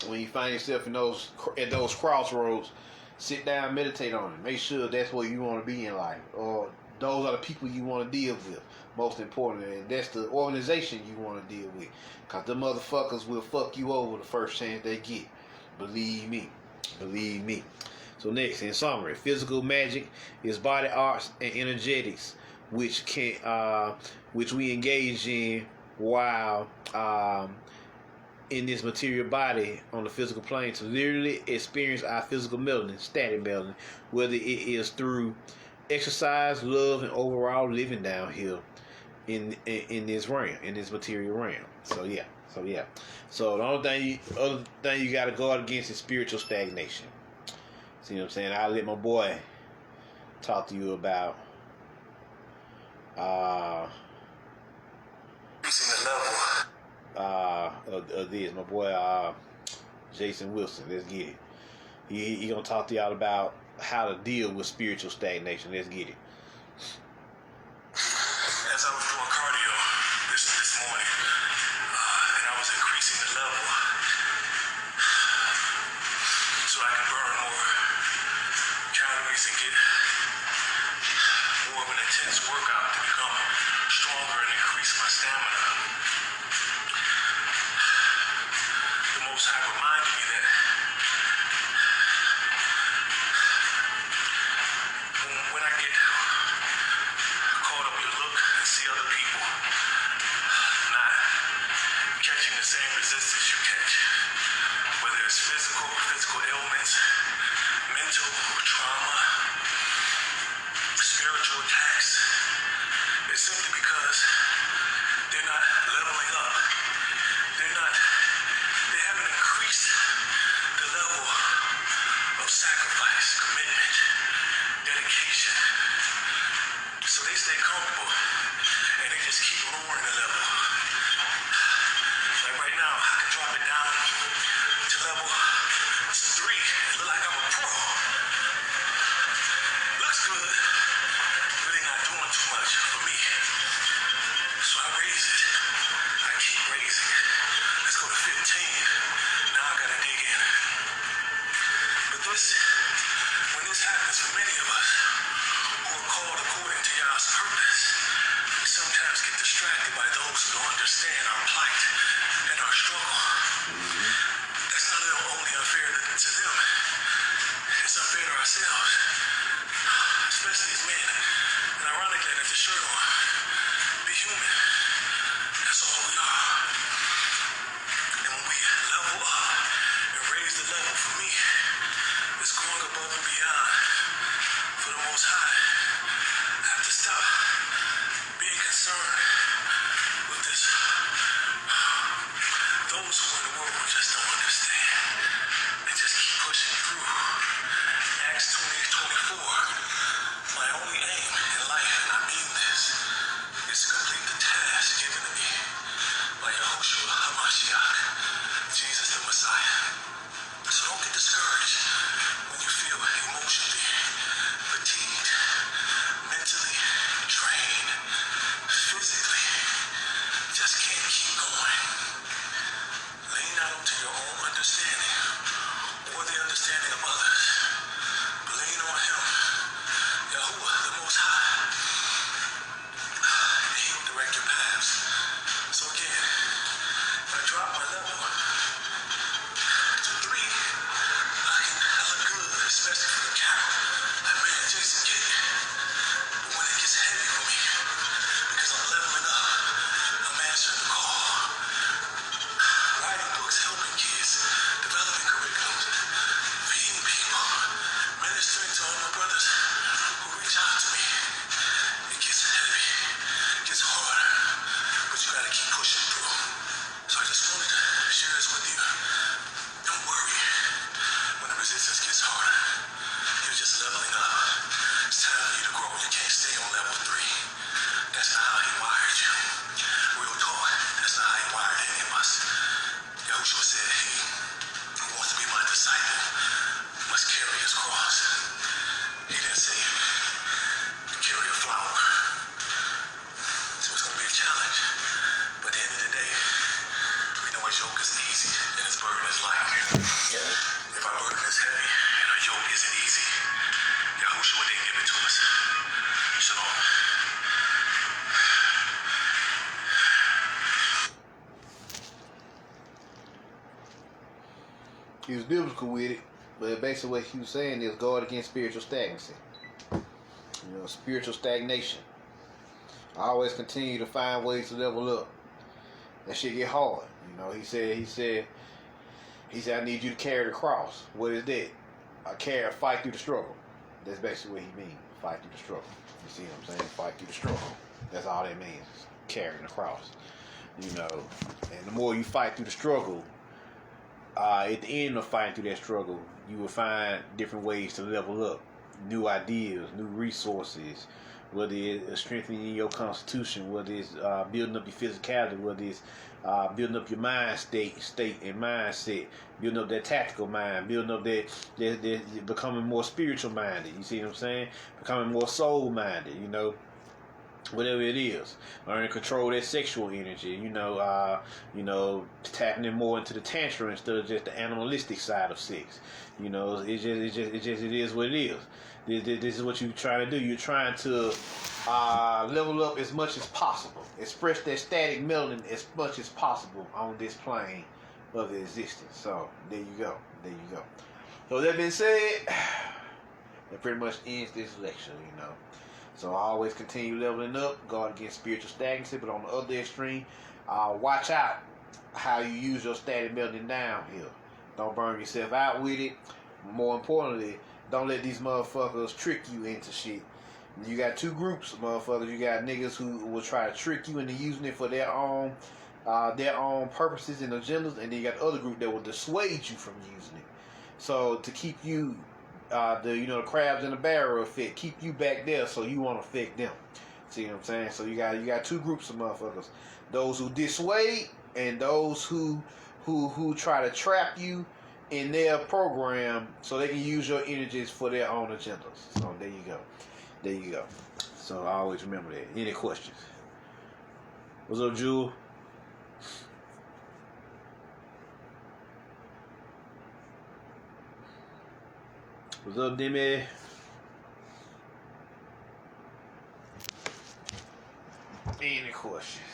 when you find yourself at those crossroads, sit down, meditate on it. Make sure that's where you want to be in life, or those are the people you want to deal with. Most importantly, and that's the organization you want to deal with, cause the motherfuckers will fuck you over the first chance they get. Believe me. So next, in summary, physical magic is body arts and energetics, which we engage in while in this material body on the physical plane to literally experience our physical melanin, static melanin, whether it is through exercise, love, and overall living down here in this realm, in this material realm. So yeah. So the other thing you got to guard against is spiritual stagnation. See what I'm saying? I'll let my boy talk to you about Increasing the level. of this. My boy Jason Wilson. Let's get it. He gonna talk to y'all about how to deal with spiritual stagnation. Let's get it. As I was doing cardio this morning, and I was increasing the level so I can burn more calories and get more of an intense workout to become stronger and increase my stamina. The Most High reminded me that when I get caught up with look and see other people not catching the same resistance you catch, whether it's physical ailments, mental trauma, spiritual attacks, it's simply because they're not leveling up. They haven't increased the level of sacrifice, commitment, dedication. So they stay comfortable and they just keep lowering the level. Like right now, I can drop it down to level 3 and look like I'm a pro. Looks good, really not doing too much for me. So I raise it. I keep raising it. Let's go to 15. Now I gotta dig in. But when this happens for many of us who are called according to Yah's purpose, we sometimes get distracted by those who don't understand our plight and our struggle. That's not only unfair to them, it's unfair to ourselves, especially as men. And ironically, I got this shirt on. Be human. That's all we are. And when we level up and raise the level, for me, it's going above and beyond for the Most High. I have to stop being concerned with this. Those who in the world who just don't understand and just keep pushing through. Acts 20:24. My only aim in life, and I mean this, is to complete the task given he was biblical with it, but basically what he was saying is guard against spiritual stagnancy. You know, spiritual stagnation. I always continue to find ways to level up. That shit get hard. You know, he said, I need you to carry the cross. What is that? Fight through the struggle. That's basically what he means. Fight through the struggle. You see what I'm saying? Fight through the struggle. That's all that means. Carrying the cross. You know, and the more you fight through the struggle, at the end of fighting through that struggle, you will find different ways to level up. New ideas, new resources, whether it's strengthening your constitution, whether it's building up your physicality, whether it's building up your mind state and mindset, building up that tactical mind, building up that becoming more spiritual minded. You see what I'm saying? Becoming more soul minded. You know, whatever it is, learning to control that sexual energy. You know, tapping in more into the tantra instead of just the animalistic side of sex. You know, it is what it is. This is what you're trying to do. You're trying to level up as much as possible. Express that static melanin as much as possible on this plane of existence. So, there you go. There you go. So, that being said, that pretty much ends this lecture, you know. So, I always continue leveling up, guard against spiritual stagnancy, but on the other extreme, watch out how you use your static melanin downhill. Don't burn yourself out with it. More importantly, don't let these motherfuckers trick you into shit. You got two groups of motherfuckers. You got niggas who will try to trick you into using it for their own purposes and agendas, and then you got the other group that will dissuade you from using it. So to keep you, the crabs in the barrel effect, keep you back there, so you won't affect them. See what I'm saying? So you got two groups of motherfuckers: those who dissuade and those who try to trap you in their program so they can use your energies for their own agendas. So there you go. There you go. So I always remember that. Any questions? What's up, Jewel? What's up, Demi? Any questions?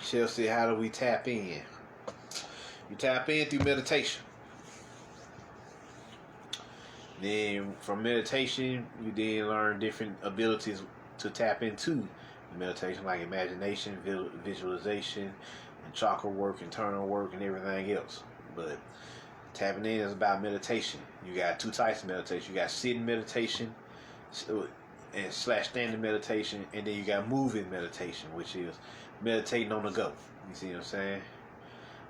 Chelsea, how do we tap in? You tap in through meditation. Then from meditation, you then learn different abilities to tap into meditation, like imagination, visualization, and chakra work, internal work, and everything else. But tapping in is about meditation. You got two types of meditation. You got sitting meditation and / standing meditation, and then you got moving meditation, which is meditating on the go. You see what I'm saying?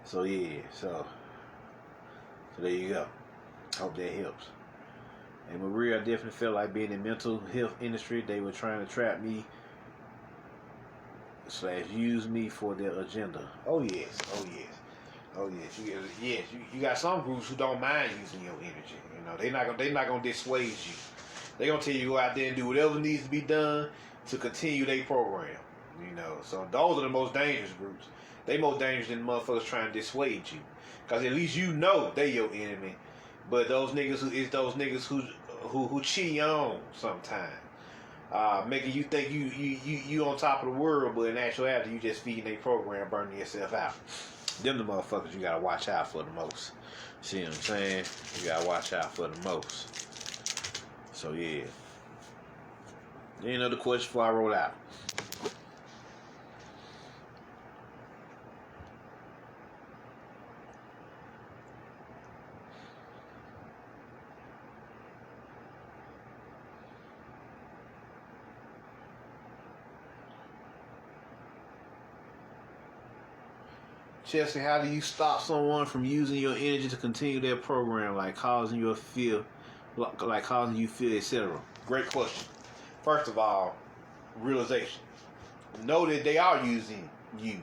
So yeah, so there you go. Hope that helps. And Maria, I definitely felt like being in the mental health industry, they were trying to trap me / use me for their agenda. Oh yes, oh yes. Oh yes, you got some groups who don't mind using your energy. You know, they're not gonna dissuade you. They're gonna tell you to go out there and do whatever needs to be done to continue their program. You know, so those are the most dangerous groups. They more dangerous than motherfuckers trying to dissuade you, cause at least you know they your enemy. But those niggas who cheat on sometimes, making you think you on top of the world, but in actuality you just feeding their program, burning yourself out. Them the motherfuckers you gotta watch out for the most. See what I'm saying? You gotta watch out for the most. So yeah. Any other question before I roll out? Chelsea, how do you stop someone from using your energy to continue their program, like causing you feel, etc.? Great question. First of all, realization. Know that they are using you.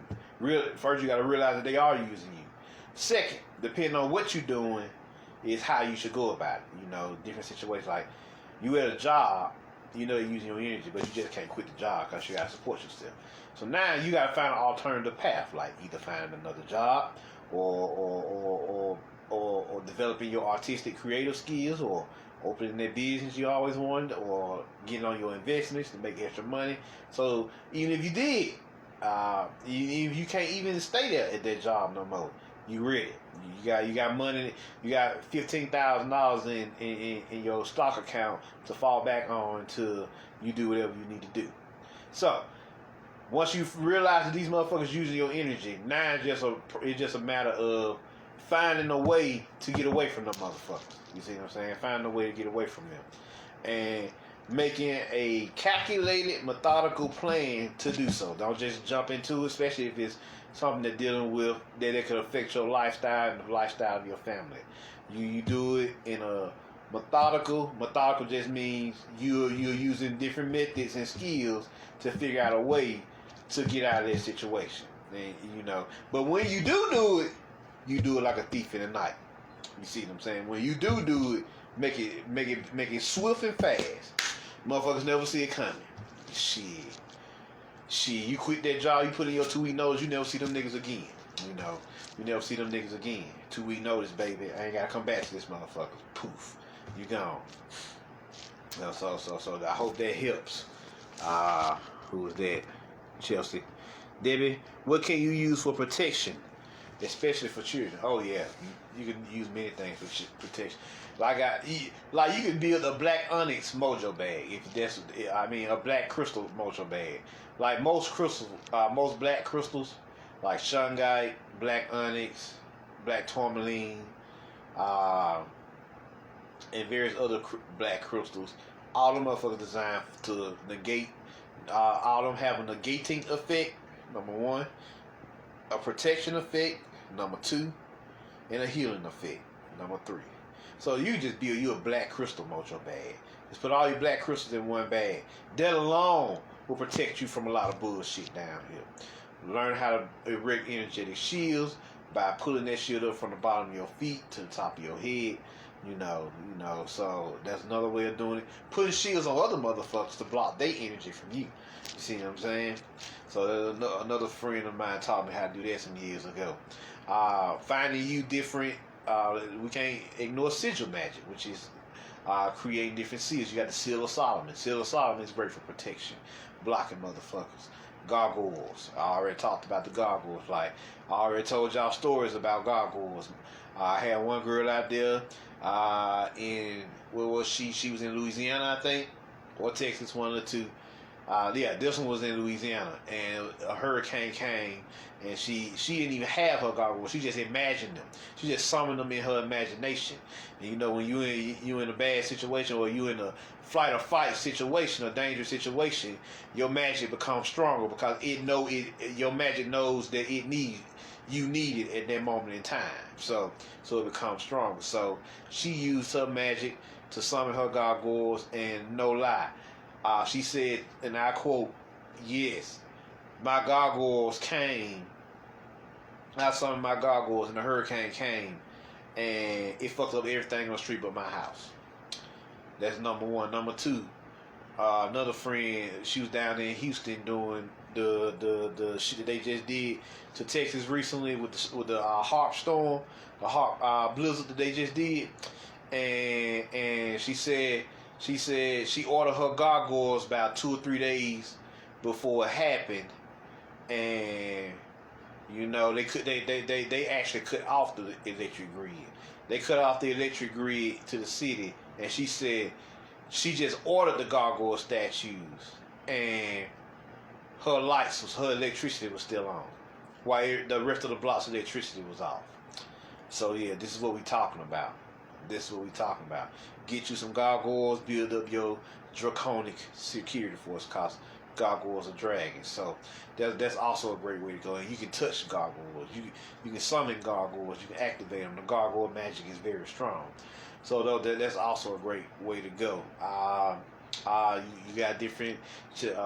First, you got to realize that they are using you. Second, depending on what you're doing, is how you should go about it. You know, different situations. Like, you at a job, you know you're using your energy, but you just can't quit the job because you got to support yourself. So now you got to find an alternative path, like either find another job or developing your artistic creative skills, or opening that business you always wanted, or getting on your investments to make extra money. So even if you did, if you can't even stay there at that job no more, you ready. You got money. You got $15,000 in your stock account to fall back on to you do whatever you need to do. So once you realize that these motherfuckers using your energy, now it's just a matter of finding a way to get away from them motherfuckers. You see what I'm saying? Finding a way to get away from them, and making a calculated, methodical plan to do so. Don't just jump into it, especially if it's something that dealing with that it could affect your lifestyle and the lifestyle of your family. You do it in a methodical. Methodical just means you're using different methods and skills to figure out a way to get out of that situation. And, you know, but when you do it, you do it like a thief in the night. You see what I'm saying? When you do it, make it swift and fast. Motherfuckers never see it coming. Shit, you quit that job, you put in your 2-week notice, you never see them niggas again. You know, you never see them niggas again. 2-week notice, baby. I ain't gotta come back to this motherfucker. Poof, you gone. You know, so I hope that helps. Who was that? Chelsea. Debbie, what can you use for protection, especially for children? Oh yeah, you can use many things for protection. Like you can build a black onyx mojo bag, if that's, a black crystal mojo bag. Like most crystals, most black crystals, like shungite, black onyx, black tourmaline, and various other black crystals. All them motherfuckers designed to negate. All them have a negating effect, number 1, a protection effect, number 2, and a healing effect, number 3. So you just build you a black crystal mojo bag. Just put all your black crystals in one bag. That alone will protect you from a lot of bullshit down here. Learn how to erect energetic shields by pulling that shit up from the bottom of your feet to the top of your head. You know, so that's another way of doing it. Putting shields on other motherfuckers to block their energy from you. You see what I'm saying? So another friend of mine taught me how to do that some years ago. Finding you different, we can't ignore sigil magic, which is creating different seals. You got the Seal of Solomon. Seal of Solomon is great for protection, blocking motherfuckers. Gargoyles. I already talked about the gargoyles. Like, I already told y'all stories about gargoyles. I had one girl out there where was she? She was in Louisiana, I think, or Texas, one of the two. This one was in Louisiana, and a hurricane came, and she didn't even have her gargoyles. She just imagined them. She just summoned them in her imagination. And you know, when you in a bad situation, or you in a flight or fight situation, a dangerous situation, your magic becomes stronger because your magic knows that you need it at that moment in time. So it becomes stronger. So she used her magic to summon her gargoyles, and no lie, she said, and I quote, "Yes, my gargoyles came. I summoned my gargoyles, and the hurricane came, and it fucked up everything on the street but my house." That's number 1. Number 2, another friend, she was down there in Houston doing the shit that they just did to Texas recently with the harp storm, the harp blizzard that they just did, and she said she ordered her gargoyles about 2 or 3 days before it happened, and you know they actually cut off the electric grid. They cut off the electric grid to the city, and she said she just ordered the gargoyle statues, and her electricity was still on, while the rest of the block's electricity was off. So yeah, this is what we talking about. Get you some gargoyles, build up your draconic security force, cause gargoyles are dragons. So that's also a great way to go. And you can touch gargoyles. You can summon gargoyles. You can activate them. The gargoyle magic is very strong. So that's also a great way to go. You got different,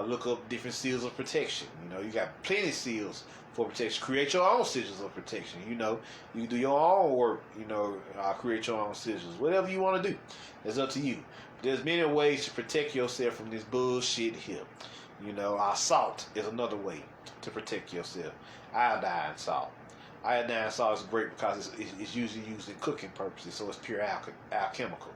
look up different seals of protection. You know, you got plenty of seals for protection. Create your own sigils of protection. You know, you do your own work. You know, create your own sigils. Whatever you want to do, it's up to you. There's many ways to protect yourself from this bullshit here. You know, salt is another way to protect yourself. Iodine salt. Iodine salt is great because it's usually used in cooking purposes, so it's pure alchemical.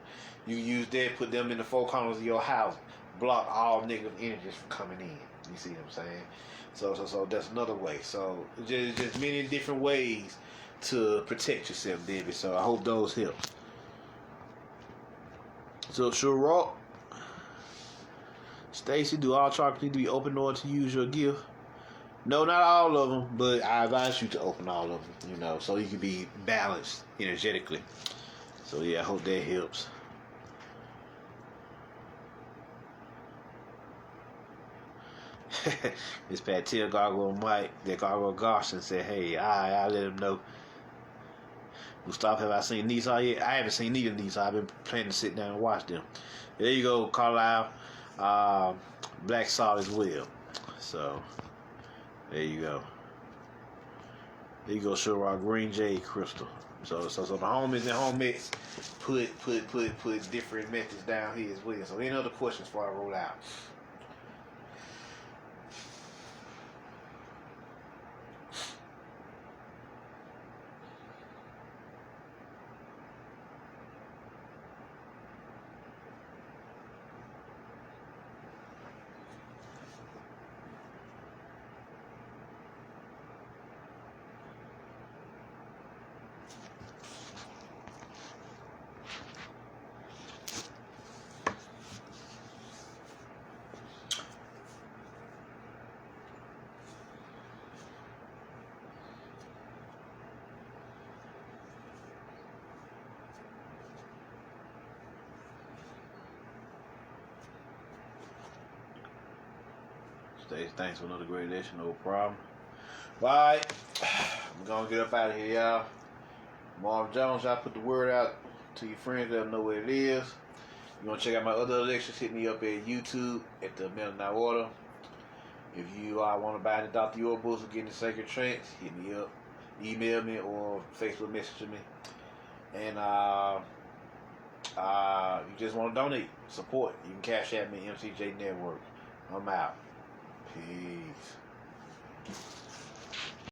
You use that, put them in the four corners of your house, block all negative energies from coming in. You see what I'm saying? So that's another way. So just many different ways to protect yourself, David. So I hope those help. So sure, Raw. Stacy, do all chakras need to be open in order to use your gift? No, not all of them, but I advise you to open all of them, you know, so you can be balanced energetically. So yeah, I hope that helps. Miss Pat, tell Gargoyle Mike that Gargoyle Garson said, hey, I let him know. Mustafa, have I seen Nisa yet? I haven't seen neither Nisa. I've been planning to sit down and watch them. There you go, Carlisle. Black Salt as well. So there you go. There you go, Sherrock Green Jade Crystal. So the homies and homies put different methods down here as well. So any other questions before I roll out? Thanks for another great edition, no problem. Alright, I'm gonna get up out of here, y'all. Marv Jones, y'all put the word out to your friends, let them know what it is. You wanna check out my other lectures, hit me up at YouTube at the Melanin Order. If you want to buy any Dr. York books or get in the Sacred Trance, hit me up, email me or Facebook message me. And you just want to donate, support, you can Cashapp me, mcjnetwork. I'm out. Peace.